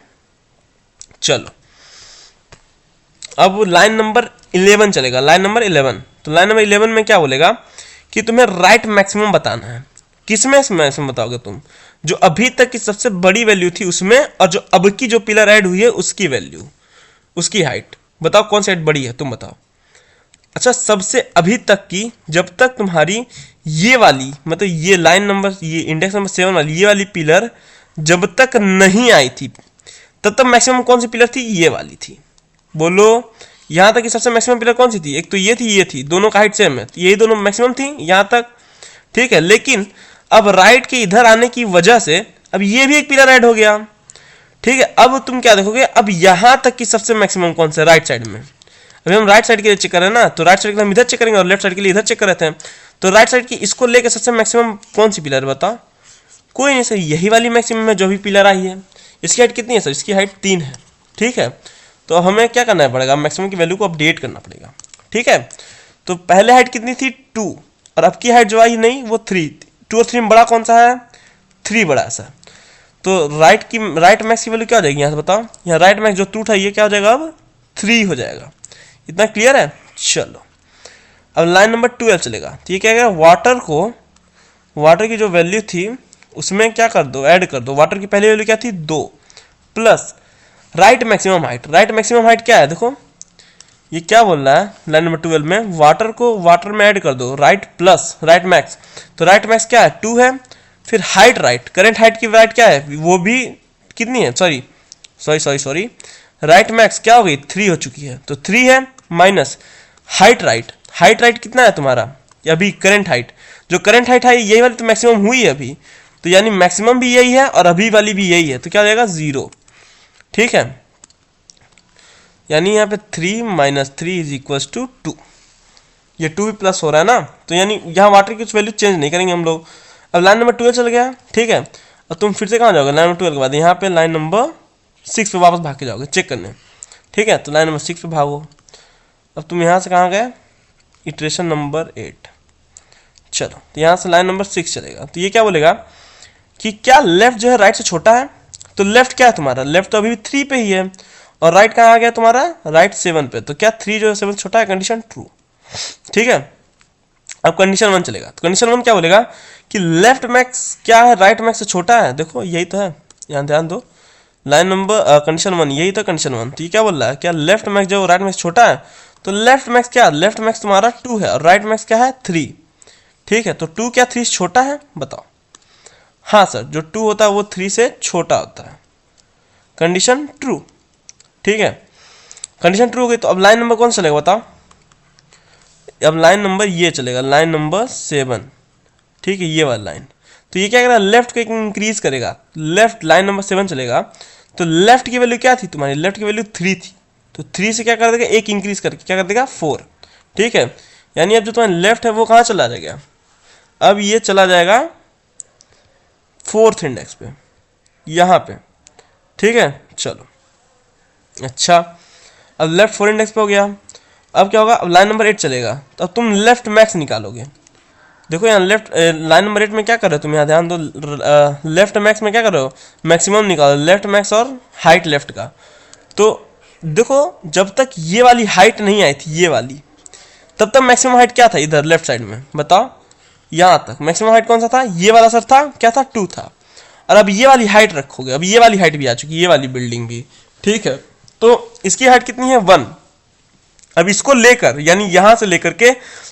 A: चलो अब लाइन नंबर 11 चलेगा, लाइन नंबर 11। तो लाइन नंबर 11 में क्या बोलेगा कि तुम्हें राइट मैक्सिमम बताना है, किसमें मैक्सिमम बताओगे तुम, जो अभी तक की सबसे बड़ी वैल्यू थी उसमें, और जो अब की जो पिलर ऐड हुई है उसकी वैल्यू, उसकी हाइट बताओ कौन सी हाइट बड़ी है तुम बताओ। अच्छा सबसे अभी तक की, जब तक तुम्हारी ये वाली मतलब ये लाइन नंबर ये इंडेक्स नंबर 7 वाली ये वाली पिलर जब तक नहीं आई थी तब तक मैक्सिमम कौन सी पिलर थी, ये वाली थी। बोलो यहाँ तक की सबसे मैक्सिमम पिलर कौन सी थी, एक तो ये थी, दोनों का हाइट सेम है, तो यही दोनों मैक्सिमम थी यहाँ तक। ठीक है लेकिन अब राइट के इधर आने की वजह से अब ये भी एक पिलर ऐड हो गया। ठीक है अब तुम क्या देखोगे, अब यहाँ तक की सबसे मैक्सिमम कौन सा, राइट साइड में। अभी हम राइट साइड के लिए चेक कर रहे हैं ना, तो राइट साइड के लिए हम इधर चेक करेंगे और लेफ्ट साइड के लिए इधर चेक कर रहे थे। तो राइट साइड की इसको लेकर सबसे मैक्सिमम कौन सी पिलर बताओ, कोई नहीं सर यही वाली मैक्सिमम है जो भी पिलर आई है। इसकी हाइट कितनी है सर, इसकी हाइट 3 है। ठीक है तो अब हमें क्या करना पड़ेगा, मैक्सिमम की वैल्यू को अपडेट करना पड़ेगा। ठीक है तो पहले हाइट कितनी थी 2, और अब की हाइट जो आई नहीं वो 3। 2 और 3 में बड़ा कौन सा है, 3 बड़ा है सर। तो राइट मैक्स की वैल्यू क्या हो जाएगी यहाँ से बताओ, यहाँ राइट मैक्स जो 2 था ये क्या हो जाएगा अब 3 हो जाएगा। इतना क्लियर है। चलो अब लाइन नंबर 12 चलेगा। तो ये क्या है, वाटर की जो वैल्यू थी उसमें क्या कर दो, ऐड कर दो। वाटर की पहली वैल्यू क्या थी 2 plus right maximum height. Right maximum height क्या है, देखो ये क्या बोल रहा है लाइन नंबर 12 में, वाटर को वाटर में ऐड कर दो, राइट प्लस राइट मैक्स। तो राइट मैक्स क्या है 2 है, फिर हाइट राइट, करंट हाइट की राइट क्या है वो भी कितनी है, सॉरी राइट मैक्स क्या हो गई 3 हो चुकी है, तो 3 है माइनस हाइट राइट कितना है तुम्हारा अभी करंट हाइट, जो करंट हाइट है यही वाली तो मैक्सिमम हुई है अभी, तो यानी मैक्सिमम भी यही है और अभी वाली भी यही है, तो क्या हो जाएगा 0। ठीक है यानी यहाँ पे 3 माइनस 3 इज इक्वल टू 2, ये 2 भी प्लस हो रहा है ना, तो यानी यहाँ वाटर की कुछ वैल्यू चेंज नहीं करेंगे हम लोग। अब लाइन नंबर 12 चल गया। ठीक है और तुम फिर से कहाँ जाओगे, लाइन नंबर 12 के बाद यहाँ पे लाइन नंबर 6 पे वापस भाग के जाओगे चेक करने। ठीक है तो लाइन नंबर 6 पे भागो। अब तुम यहाँ से कहाँ गए, इटरेशन नंबर 8। चलो तो यहाँ से लाइन नंबर 6 चलेगा। तो ये क्या बोलेगा कि क्या लेफ्ट जो है राइट से छोटा है, तो लेफ्ट क्या है तुम्हारा, लेफ्ट तो अभी भी 3 पे ही है, और राइट कहाँ आ गया तुम्हारा, राइट 7 पे, तो क्या 3 जो है 7 छोटा है, कंडीशन ट्रू। ठीक है अब कंडीशन 1 चलेगा, तो कंडीशन 1 क्या बोलेगा कि लेफ्ट मैक्स क्या है, राइट मैक्स से छोटा है। देखो यही तो है, यहाँ ध्यान दो, लाइन नंबर कंडीशन 1, यही तो कंडीशन 1। तो ये क्या बोल रहा है, क्या लेफ्ट मैक्स जो राइट मैक्स छोटा है, तो लेफ्ट मैक्स क्या, लेफ्ट मैक्स तुम्हारा 2 है और राइट मैक्स क्या है 3। ठीक है, तो 2 क्या 3 से छोटा है, बताओ। हाँ सर, जो 2 होता है वो 3 से छोटा होता है, कंडीशन ट्रू। ठीक है, कंडीशन ट्रू हो गई, तो अब लाइन नंबर कौन सा चलेगा बताओ। अब लाइन नंबर ये चलेगा, लाइन नंबर 7। ठीक है, ये वाला लाइन, तो ये क्या करेगा, लेफ्ट को एक इंक्रीज करेगा, लेफ्ट लाइन नंबर 7 चलेगा। तो लेफ्ट की वैल्यू क्या थी तुम्हारी, लेफ्ट की वैल्यू 3 थी, तो 3 से क्या कर देगा, एक इंक्रीज करके क्या कर देगा 4। ठीक है, यानी अब जो तुम्हारा लेफ्ट है वो कहाँ चला जाएगा, अब ये चला जाएगा 4th इंडेक्स पे, यहाँ पे। ठीक है, चलो अच्छा, अब लेफ्ट 4 इंडेक्स पे हो गया। अब क्या होगा, अब लाइन नंबर 8 चलेगा, तो अब तुम लेफ्ट मैक्स निकालोगे। देखो यहाँ लेफ्ट लाइन नंबर 8 में क्या कर रहे हो तुम, यहाँ ध्यान दो, लेफ्ट मैक्स में क्या कर रहे हो, मैक्सिमम निकालो, लेफ्ट मैक्स और हाइट लेफ्ट का। तो देखो जब तक ये वाली हाइट नहीं आई थी, ये वाली, तब तक मैक्सिमम हाइट क्या था इधर लेफ्ट साइड में, बताओ। यहाँ तक मैक्सिमम हाइट कौन सा था, ये वाला सर था, क्या था 2 था। और अब ये वाली हाइट रखोगे, अब ये वाली हाइट भी आ चुकी है, ये वाली बिल्डिंग भी। ठीक है, तो इसकी हाइट कितनी है 1। अब इसको लेकर, यानी यहां से लेकर के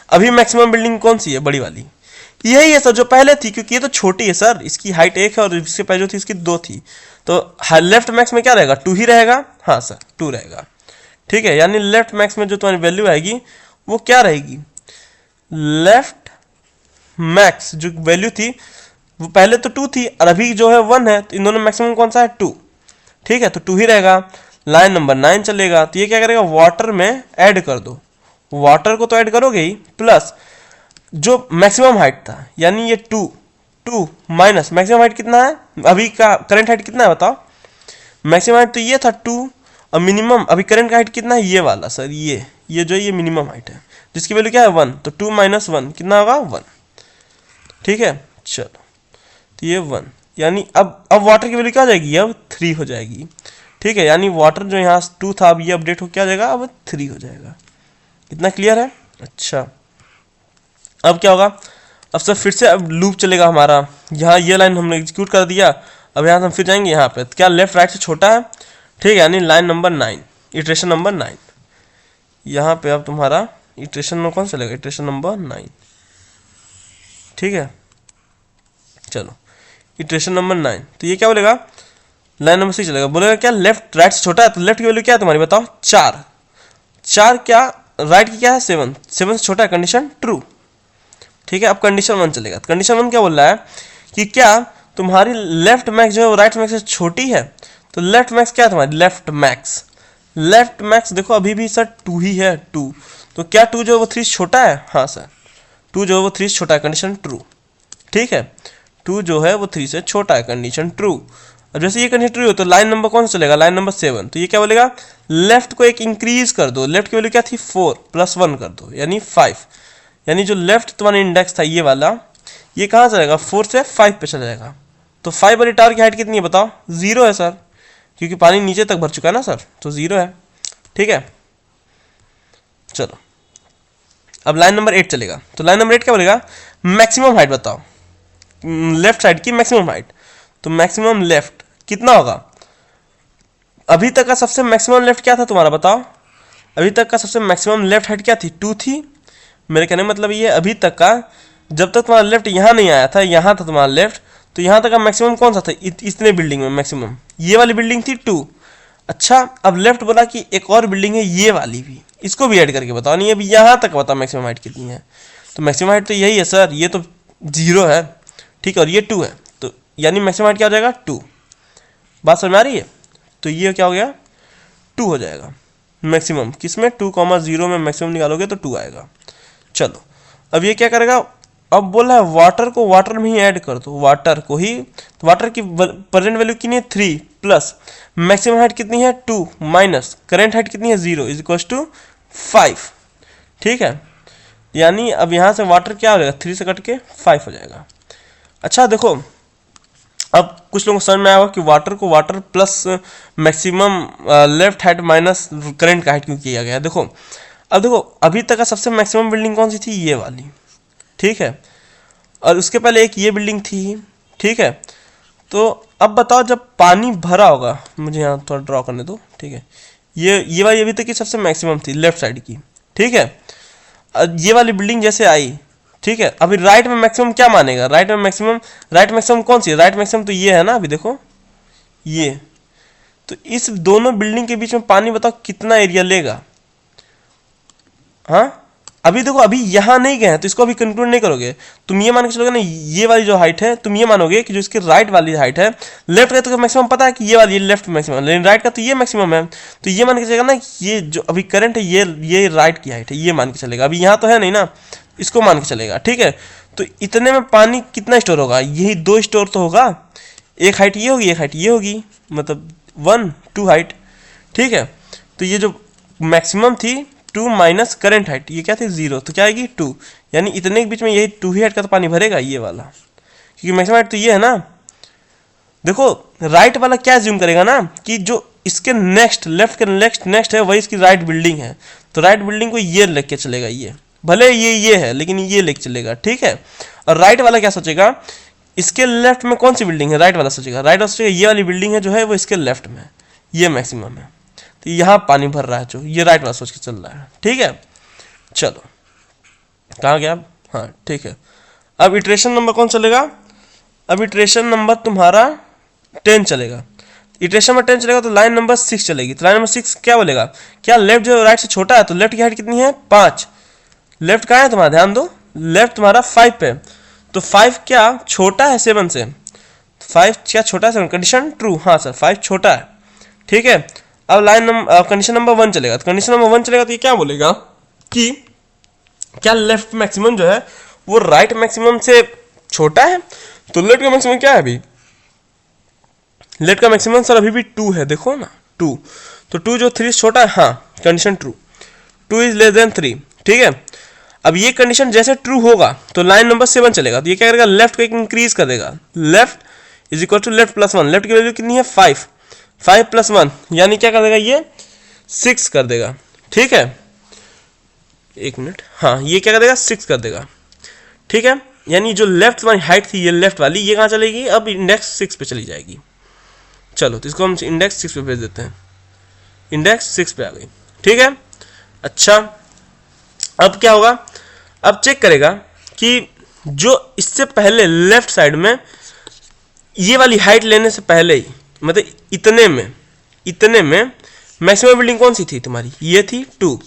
A: अभी मैक्सिमम बिल्डिंग कौन सी है, बड़ी वाली, यही है सर जो पहले थी, क्योंकि ये तो छोटी है सर, इसकी हाइट 1 है और इससे पहले जो थी इसकी 2 थी। तो लेफ्ट मैक्स में क्या रहेगा, 2 ही रहेगा। हाँ सर 2 रहेगा। ठीक है, यानी लेफ्ट मैक्स में जो तुम्हारी वैल्यू आएगी वो क्या रहेगी, लेफ्ट मैक्स जो वैल्यू थी वो पहले तो 2 थी और अभी जो है 1 है, तो इन दोनों मैक्सिमम कौन सा है 2। ठीक है, तो 2 ही रहेगा। लाइन नंबर 9 चलेगा, तो ये क्या करेगा, वाटर में ऐड कर दो, वाटर को तो ऐड करोगे ही, प्लस जो मैक्सिमम हाइट था, यानी ये 2 माइनस मैक्सिमम हाइट कितना है, अभी का करंट हाइट कितना है बताओ। मैक्सिमम हाइट तो ये था 2 और मिनिमम अभी करंट का हाइट कितना है, ये वाला सर, ये जो ये मिनिमम हाइट है जिसकी वैल्यू क्या है 1, तो 2 माइनस 1 कितना होगा 1। ठीक है, चलो, तो ये 1, यानी अब वाटर की वैल्यू क्या हो जाएगी, अब 3 हो जाएगी। ठीक है, यानी वाटर जो यहाँ 2 था अब ये अपडेट हो क्या जाएगा, अब 3 हो जाएगा। इतना क्लियर है। अच्छा, अब क्या होगा, अब सर फिर से अब लूप चलेगा हमारा, यहाँ ये लाइन हमने एग्जीक्यूट कर दिया, अब यहाँ से हम फिर जाएंगे यहाँ पे, तो क्या लेफ्ट राइट से छोटा है। ठीक है, यानी लाइन नंबर 9, इटरेशन नंबर 9, यहाँ पे अब तुम्हारा इटरेशन में कौन चलेगा, इटरेशन नंबर 9। ठीक है, चलो इटरेशन नंबर 9, तो ये क्या बोलेगा, लाइन नंबर 6 चलेगा, बोलेगा क्या लेफ्ट राइट से छोटा है, तो लेफ्ट की वैल्यू क्या है तुम्हारी बताओ 4 क्या, राइट की क्या है 7 से छोटा है, कंडीशन ट्रू। ठीक है, अब कंडीशन 1 चलेगा, तो कंडीशन 1 क्या बोल रहा है कि क्या तुम्हारी लेफ्ट मैक्स जो है वो राइट मैक्स से छोटी है। तो लेफ्ट मैक्स क्या है तुम्हारी, लेफ्ट मैक्स देखो अभी भी सर 2 ही है, 2, तो क्या 2 जो है वो 3 से छोटा है। हाँ सर 2 जो है वो 3 से छोटा है, कंडीशन ट्रू। ठीक है, 2 जो है वो 3 से छोटा है, कंडीशन ट्रू। अब जैसे ये कंडीशन ट्रू हो तो लाइन नंबर कौन सा चलेगा, लाइन नंबर 7, तो ये क्या बोलेगा, लेफ्ट को एक इंक्रीज कर दो, लेफ्ट की वैल्यू क्या थी 4 + 1 कर दो, यानी 5, यानी जो लेफ्ट तुम्हारा इंडेक्स था ये वाला, ये कहाँ चलेगा 4 से 5 पे चला जाएगा। तो 5 वाली टावर की हाइट कितनी है बताओ, 0 है सर, क्योंकि पानी नीचे तक भर चुका है ना सर, तो 0 है। ठीक है, चलो अब लाइन नंबर 8 चलेगा, तो लाइन नंबर 8 क्या बोलेगा, मैक्सिमम हाइट बताओ, लेफ्ट साइड की मैक्सिमम हाइट, तो मैक्सिमम लेफ्ट कितना होगा, अभी तक का सबसे मैक्सिमम लेफ्ट क्या था तुम्हारा बताओ, अभी तक का सबसे मैक्सिमम लेफ्ट हाइट क्या थी 2 थी। मेरे कहने मतलब ये अभी तक का, जब तक तुम्हारा लेफ्ट यहाँ नहीं आया था, यहाँ था तुम्हारा लेफ्ट, तो यहाँ तक का मैक्सिमम कौन सा था, इतने बिल्डिंग में मैक्सिमम ये वाली बिल्डिंग थी 2। अच्छा, अब लेफ्ट बोला कि एक और बिल्डिंग है ये वाली भी, इसको भी ऐड करके बताओ, नहीं अभी यहाँ तक बताओ मैक्सिमम हाइट कितनी है, तो मैक्सिमम हाइट तो यही है सर, ये तो 0 है। ठीक है, और ये 2 है, तो यानी मैक्सिमम हाइट क्या हो जाएगा 2। बात समझ में आ रही है, तो ये क्या हो गया 2 हो जाएगा मैक्सिमम, किसमें 2,0 में मैक्सिमम निकालोगे तो 2 आएगा। चलो अब ये क्या करेगा, अब बोला है वाटर को वाटर में ही ऐड कर दो, वाटर को ही, तो वाटर की प्रेजेंट वैल्यू कितनी है 3 प्लस मैक्सिमम हाइट कितनी है 2 माइनस करंट हाइट कितनी है 0 = 5। ठीक है, यानी अब यहाँ से वाटर क्या हो जाएगा 3 से कट के 5 हो जाएगा। अच्छा देखो, अब कुछ लोगों को समझ में आया होगा कि वाटर को water plus maximum left height minus current का हाइट क्यों किया गया। देखो अब देखो, अभी तक का सबसे मैक्सिमम बिल्डिंग कौन सी थी, ये वाली, ठीक है, और उसके पहले एक ये बिल्डिंग थी, ठीक है। तो अब बताओ जब पानी भरा होगा, मुझे यहाँ थोड़ा ड्रॉ करने दो, ठीक है। ये वाली अभी तक की सबसे मैक्सिमम थी लेफ्ट साइड की, ठीक है। ये वाली बिल्डिंग जैसे आई, ठीक है, अभी राइट में मैक्सिमम क्या मानेगा, राइट मैक्सिमम कौन सी है, राइट मैक्सिमम तो ये है ना, अभी देखो ये, तो इस दोनों बिल्डिंग के बीच में पानी बताओ कितना एरिया लेगा। हाँ, अभी देखो अभी यहाँ नहीं गए हैं तो इसको अभी कंक्लूड नहीं करोगे, तुम ये मान के चलोगे ना, ये वाली जो हाइट है तुम ये मानोगे कि जो इसकी राइट वाली हाइट है, लेफ्ट का तो मैक्सिमम पता है कि ये वाली लेफ्ट मैक्सिमम, लेकिन राइट का तो ये मैक्सिमम है, तो ये मान के चलेगा ना ये जो अभी करंट है ये राइट की हाइट है, ये मान के चलेगा। अभी यहाँ तो है नहीं ना, इसको मान के चलेगा, ठीक है। तो इतने में पानी कितना स्टोर होगा, यही 2 स्टोर तो होगा, एक हाइट ये होगी, एक हाइट ये होगी, मतलब 1 2 हाइट, ठीक है। तो ये जो मैक्सिमम थी 2 माइनस करंट हाइट, ये क्या थी 0, तो क्या आएगी 2, यानी इतने के बीच में यही 2 ही हाइट का तो पानी भरेगा ये वाला, क्योंकि मैक्सिमम हाइट तो ये है ना। देखो राइट वाला क्या ज्यूम करेगा ना कि जो इसके नेक्स्ट लेफ्ट के नेक्स्ट है वही इसकी राइट बिल्डिंग है, तो राइट बिल्डिंग को ये लेके चलेगा, ये भले ये है लेकिन ये लेके चलेगा, ठीक है। और राइट वाला क्या सोचेगा, इसके लेफ्ट में कौन सी बिल्डिंग है, राइट वाला सोचेगा, राइट वाला सोचेगा ये वाली बिल्डिंग है जो है वो इसके लेफ्ट में, ये मैक्सिमम है, तो यहाँ पानी भर रहा है जो, ये राइट वाला सोच के चल रहा है, ठीक है। चलो कहाँ गया, हाँ ठीक है। अब इटरेशन नंबर कौन चलेगा, अब इटरेशन नंबर तुम्हारा 10 चलेगा, इटरेशन में 10 चलेगा तो लाइन नंबर 6 चलेगी, तो लाइन नंबर 6 क्या बोलेगा, क्या लेफ्ट जो राइट से छोटा है, तो लेफ्ट की हाइट कितनी है 5, लेफ्ट कहाँ है तुम्हारा, ध्यान दो, लेफ्ट तुम्हारा 5 पे, तो 5 क्या छोटा है 7 से, 5 क्या छोटा है 7, कंडीशन ट्रू, हाँ सर 5 छोटा है, ठीक है। अब लाइन नंबर कंडीशन नंबर 1 चलेगा, तो कंडीशन नंबर 1 चलेगा तो ये क्या बोलेगा कि क्या लेफ्ट मैक्सिमम जो है वो राइट मैक्सिमम से छोटा है, तो लेफ्ट का मैक्सिमम क्या है, अभी लेफ्ट का मैक्सिमम सर अभी भी 2 है, देखो ना 2, तो 2 जो 3 से छोटा है, हाँ condition true, 2 is less then 3, ठीक है। अब ये कंडीशन जैसे ट्रू होगा तो लाइन नंबर 7 चलेगा, तो ये क्या करेगा, लेफ्ट को एक इंक्रीज कर देगा, left is equal to left plus 1, left की वैल्यू कितनी है 5, 5 प्लस 1 यानी क्या कर देगा, ये 6 कर देगा, ठीक है। एक मिनट, हाँ ये क्या कर देगा 6 कर देगा, ठीक है। यानी जो लेफ्ट वाली हाइट थी ये लेफ्ट वाली, ये कहाँ चलेगी, अब इंडेक्स 6 पे चली जाएगी। चलो तो इसको हम इंडेक्स 6 पे भेज देते हैं, इंडेक्स 6 पे आ गई, ठीक है। अच्छा अब क्या होगा, अब चेक करेगा कि जो इससे पहले लेफ्ट साइड में ये वाली हाइट लेने से पहले ही, मतलब इतने में मैक्सिमम बिल्डिंग कौन सी थी तुम्हारी, ये थी 2।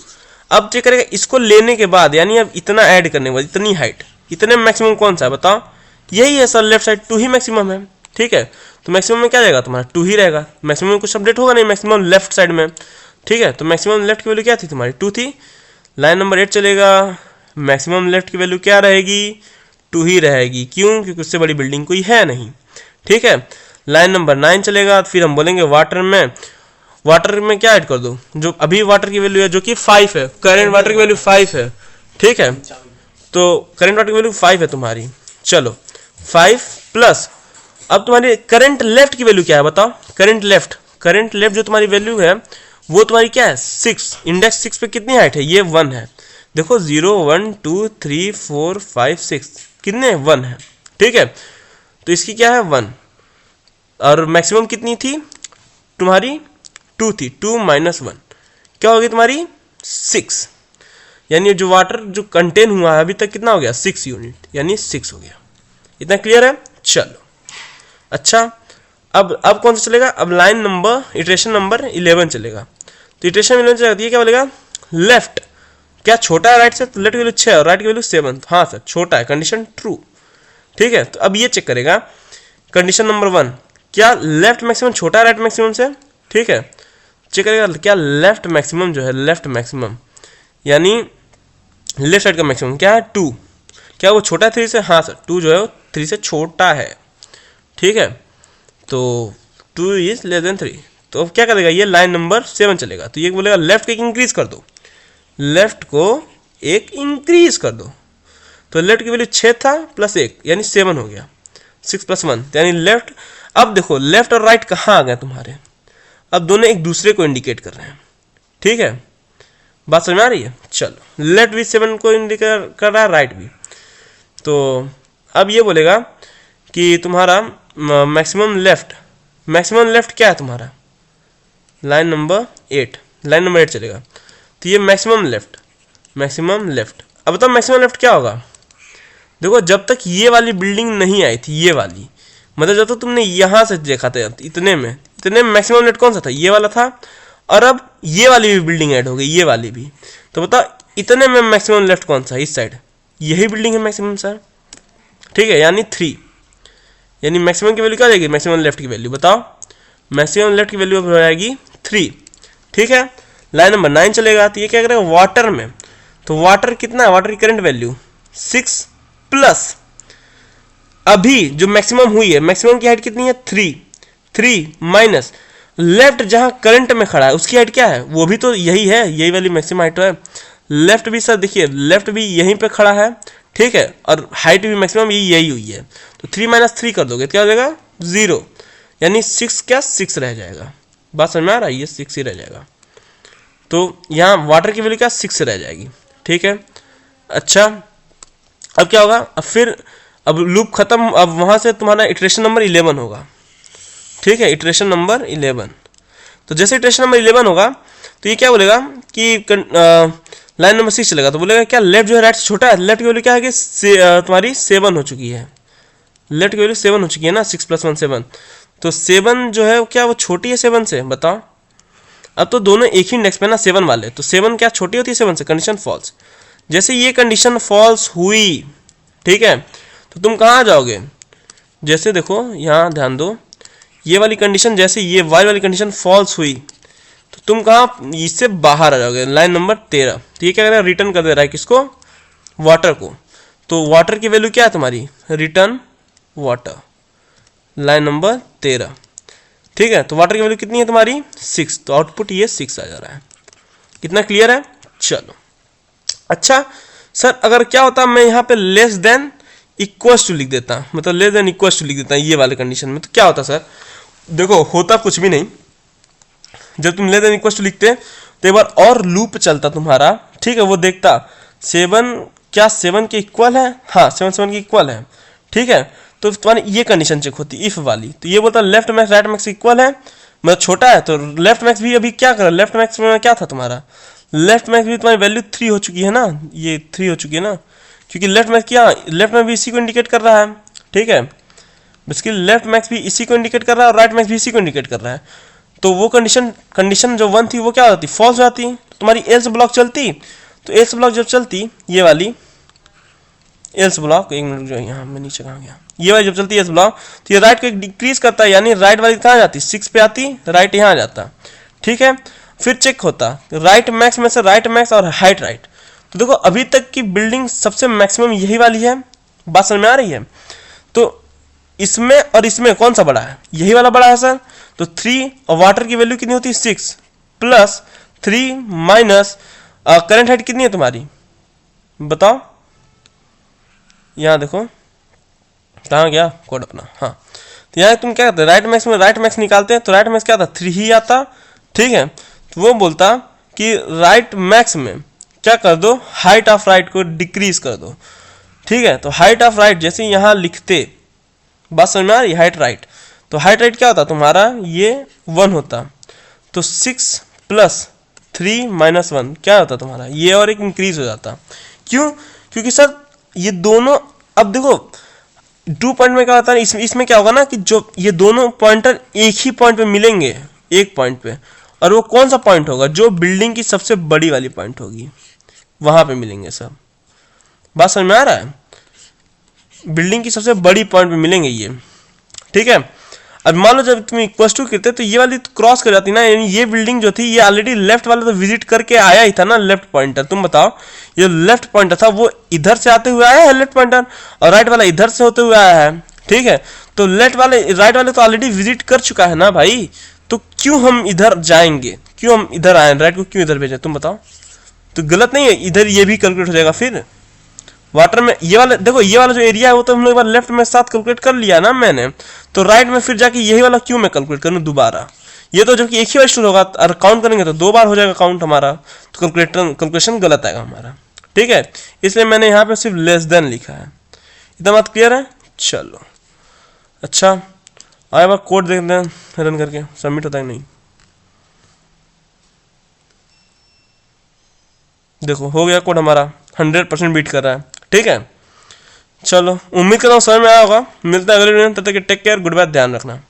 A: अब चेक करेगा इसको लेने के बाद, यानी अब इतना ऐड करने के बाद इतनी हाइट, इतने में मैक्सिमम कौन सा है बताओ, यही है सर लेफ्ट साइड 2 ही मैक्सिमम है, ठीक है। तो मैक्सिमम में क्या रहेगा तुम्हारा 2 ही रहेगा, मैक्सिमम में कुछ अपडेट होगा नहीं, मैक्सिमम लेफ्ट साइड में, ठीक है। तो मैक्सिमम लेफ्ट की वैल्यू क्या थी तुम्हारी 2 थी, लाइन नंबर 8 चलेगा, मैक्सिमम लेफ्ट की वैल्यू क्या रहेगी 2 ही रहेगी, क्यों, क्योंकि उससे बड़ी बिल्डिंग कोई है नहीं, ठीक है। लाइन नंबर 9 चलेगा, फिर हम बोलेंगे वाटर में क्या ऐड कर दो, जो अभी वाटर की वैल्यू है जो कि 5 है, करंट वाटर की वैल्यू 5 है, ठीक है। तो करंट वाटर की वैल्यू 5 है तुम्हारी, चलो 5 प्लस, अब तुम्हारी करंट लेफ्ट की वैल्यू क्या है बताओ, करंट लेफ्ट जो तुम्हारी वैल्यू है वो तुम्हारी क्या है 6, इंडेक्स 6 पे कितनी हाइट है, ये 1 है, देखो 0 1 2 3 4 5 6 कितने 1 है, ठीक है। तो इसकी क्या है 1, और मैक्सिमम कितनी थी तुम्हारी 2 थी, 2 माइनस 1 क्या होगी तुम्हारी 6, यानी जो वाटर जो कंटेन हुआ है अभी तक कितना हो गया 6 यूनिट, यानी 6 हो गया, इतना क्लियर है। चलो अच्छा अब कौन सा चलेगा, अब लाइन नंबर इटरेशन नंबर 11 चलेगा, तो इटरेशन 11 चलेगा, तो ये क्या बोलेगा, लेफ्ट क्या छोटा है राइट से, तो लेफ्ट की वैल्यू 6 और राइट की वैल्यू 7, हाँ सर छोटा है, कंडीशन ट्रू, ठीक है। तो अब ये चेक करेगा कंडीशन नंबर 1, क्या लेफ्ट मैक्सिमम छोटा है राइट मैक्सिमम से, ठीक है। चेक करेगा क्या लेफ्ट मैक्सिमम जो है, लेफ्ट मैक्सिमम यानी लेफ्ट साइड का मैक्सिमम क्या है 2, क्या वो छोटा है 3 से, हाँ सर 2 जो है वो 3 से छोटा है, ठीक है। तो 2 इज लेस देन 3, तो अब क्या करेगा ये लाइन नंबर 7 चलेगा, तो ये बोलेगा लेफ्ट को एक इंक्रीज कर दो, लेफ्ट को एक इंक्रीज कर दो, तो लेफ्ट की वैल्यू 6 था प्लस 1 यानी 7 हो गया, 6 प्लस 1 यानी लेफ्ट। अब देखो लेफ्ट और राइट कहाँ आ गए तुम्हारे, अब दोनों एक दूसरे को इंडिकेट कर रहे हैं, ठीक है, बात समझ में आ रही है। चलो लेफ्ट भी 7 को इंडिकेट कर रहा है, राइट भी, तो अब ये बोलेगा कि तुम्हारा मैक्सिमम लेफ्ट क्या है तुम्हारा, लाइन नंबर 8 चलेगा। तो ये मैक्सिमम लेफ्ट। अब बताओ मैक्सिमम लेफ्ट क्या होगा। देखो जब तक ये वाली बिल्डिंग नहीं आई थी, ये वाली मतलब जब तक तुमने यहाँ से देखा था इतने में मैक्सिमम लेफ्ट कौन सा था, ये वाला था। और अब ये वाली भी बिल्डिंग ऐड हो गई, ये वाली भी। तो बताओ इतने में मैक्सिमम लेफ्ट कौन सा है, इस साइड यही बिल्डिंग है मैक्सिमम सर, ठीक है, यानी 3। यानी मैक्सिमम की वैल्यू क्या जाएगी, मैक्सिमम लेफ्ट की वैल्यू बताओ, मैक्सिमम लेफ्ट की वैल्यू हो जाएगी 3, ठीक है। लाइन नंबर 9 चलेगा। तो ये क्या करेगा वाटर में, तो वाटर कितना है, वाटर की करंट वैल्यू 6 प्लस अभी जो मैक्सिमम हुई है, मैक्सिमम की हाइट कितनी है 3 माइनस लेफ्ट जहां करंट में खड़ा है उसकी हाइट क्या है, वो भी तो यही है, यही वाली मैक्सिमम हाइट है। लेफ्ट भी सर देखिए, लेफ्ट भी यहीं पे खड़ा है, ठीक है, और हाइट भी मैक्सिमम यही हुई है। तो 3 माइनस 3 कर दोगे तो क्या हो जाएगा 0, यानी 6 रह जाएगा। बात समझ में आ रहा है, ये 6 ही रह जाएगा। तो यहाँ वाटर की वैल्यू क्या 6 रह जाएगी, ठीक है। अच्छा अब क्या होगा, अब लूप खत्म, अब वहां से तुम्हारा इटरेशन नंबर 11 होगा, ठीक है, इटरेशन नंबर 11। तो जैसे इटरेशन नंबर 11 होगा तो ये क्या बोलेगा कि लाइन नंबर 6 चलेगा। तो बोलेगा क्या लेफ्ट जो है राइट से छोटा है, लेफ्ट की वैल्यू क्या है कि तुम्हारी 7 हो चुकी है, लेफ्ट की वैल्यू 7 हो चुकी है ना, 6 + 1 7। तो 7 जो है क्या वो छोटी है 7 से, बताओ। अब तो दोनों एक ही इंडेक्स पे ना 7 वाले, तो 7 क्या छोटी होती है 7 से, कंडीशन फॉल्स। जैसे ये कंडीशन फॉल्स हुई, ठीक है, तो तुम कहाँ आ जाओगे, जैसे देखो यहाँ ध्यान दो, ये वाली कंडीशन जैसे ये वाई वाली कंडीशन फॉल्स हुई तो तुम कहाँ इससे बाहर आ जाओगे, लाइन नंबर 13। तो ये क्या करेगा रिटर्न कर दे रहा है किसको, वाटर को। तो वाटर की वैल्यू क्या है तुम्हारी, रिटर्न वाटर, लाइन नंबर 13, ठीक है। तो वाटर की वैल्यू कितनी है तुम्हारी 6, तो आउटपुट ये 6 आ जा रहा है। कितना क्लियर है, चलो। अच्छा सर अगर क्या होता मैं यहाँ पे लेस देन इक्वल्स टू लिख देता, मतलब लेस देन इक्वल्स टू लिख देता ये वाले कंडीशन में, तो क्या होता सर, देखो होता कुछ भी नहीं। जब तुम लेस देन इक्वल्स टू लिखते तो एक बार और लूप चलता तुम्हारा, ठीक है, वो देखता 7 क्या 7 के इक्वल है, हाँ 7 के इक्वल है, ठीक है। तो तुम्हारी ये कंडीशन चेक होती इफ वाली, तो ये बोलता left max right max equal है, मतलब छोटा है, तो लेफ्ट मैक्स भी अभी क्या कर, लेफ्ट मैक्स में क्या था तुम्हारा, लेफ्ट मैक्स भी तुम्हारी वैल्यू 3 हो चुकी है ना, ये 3 हो चुकी है ना, क्योंकि लेफ्ट मैक्स क्या, लेफ्ट मैक्स भी इसी को इंडिकेट कर रहा है, ठीक है, बेसिकली लेफ्ट मैक्स भी इसी को इंडिकेट कर रहा है और राइट मैक्स भी इसी को इंडिकेट कर रहा है। तो वो कंडीशन जो 1 थी वो क्या होती, फॉल्स हो जाती, तुम्हारी एल्स ब्लॉक चलती। तो एल्स ब्लॉक जब चलती, ये वाली एल्स ब्लॉक, एक मिनट जो यहाँ मैं नीचे कहाँ गया, ये वाली जब चलती है एल्स ब्लॉक, तो ये राइट को डिक्रीज करता है, यानी राइट वाली कहाँ जाती, 6 पे आती, राइट यहाँ आ जाता, ठीक है। फिर चेक होता राइट मैक्स में से राइट मैक्स और हाइट राइट। तो देखो अभी तक की बिल्डिंग सबसे मैक्सिमम यही वाली है, बात समझ में आ रही है। तो इसमें और इसमें कौन सा बड़ा है, यही वाला बड़ा है सर। तो 3 और वाटर की वैल्यू कितनी होती है 6 प्लस 3 माइनस करंट हाइट कितनी है तुम्हारी बताओ, यहाँ देखो कहाँ गया कोड अपना, हाँ। तो यहाँ तुम क्या करते राइट मैक्स में राइट मैक्स निकालते हैं, तो राइट मैक्स क्या था 3 ही आता, ठीक है। तो वो बोलता कि राइट मैक्स में क्या कर दो, हाइट ऑफ राइट को डिक्रीज कर दो, ठीक है। तो हाइट ऑफ राइट जैसे यहाँ लिखते, बात समझ में आ रही, हाइट राइट, तो हाइट राइट क्या होता तुम्हारा ये 1 होता, तो 6 प्लस 3 माइनस 1 क्या होता तुम्हारा ये, और एक इंक्रीज हो जाता। क्यों, क्योंकि सर ये दोनों, अब देखो 2 पॉइंट में क्या होता है, इसमें क्या होगा ना कि जो ये दोनों पॉइंटर एक ही पॉइंट पे मिलेंगे, एक पॉइंट पे, और वो कौन सा पॉइंट होगा, जो बिल्डिंग की सबसे बड़ी वाली पॉइंट होगी वहां पे मिलेंगे सब। बात समझ में आ रहा है, बिल्डिंग की सबसे बड़ी पॉइंट पे मिलेंगे ये, ठीक है। अब मान लो जब तुम इक्वल्स टू करते तो ये वाली तो क्रॉस कर जाती ना, यानी ये बिल्डिंग जो थी ये ऑलरेडी लेफ्ट वाला तो विजिट करके आया ही था ना, लेफ्ट पॉइंटर। तुम बताओ ये लेफ्ट पॉइंटर था वो इधर से आते हुए आया है लेफ्ट पॉइंटर, और राइट वाला इधर से होते हुए आया है, ठीक है। तो लेफ्ट वाले राइट वाले तो ऑलरेडी विजिट कर चुका है ना भाई, तो क्यों हम इधर जाएंगे, क्यों हम इधर आए, राइट को क्यों इधर भेजें, तुम बताओ। तो गलत नहीं है, इधर ये भी कैलकुलेट हो जाएगा। फिर वाटर में ये वाला देखो, ये वाला जो एरिया है वो तो हम लोग एक बार लेफ्ट में साथ कैलकुलेट कर लिया ना मैंने, तो राइट में फिर जाके यही वाला क्यों मैं कैलकुलेट करूँ दोबारा, ये तो जबकि एक ही बार स्टोर होगा, और काउंट करेंगे तो 2 बार हो जाएगा काउंट हमारा, तो कैलकुलेशन गलत आएगा हमारा, ठीक है। इसलिए मैंने यहाँ पे सिर्फ लेस देन लिखा है, इतना बात क्लियर है। चलो अच्छा, आए बार कोड देखते हैं रन करके सबमिट होता है नहीं। देखो हो गया कोड हमारा 100% बीट कर रहा है। ठीक है, चलो उम्मीद करता हूँ समझ में आया होगा। मिलता है अगले वीडियो में, तब तक टेक केयर, गुड बाय, ध्यान रखना।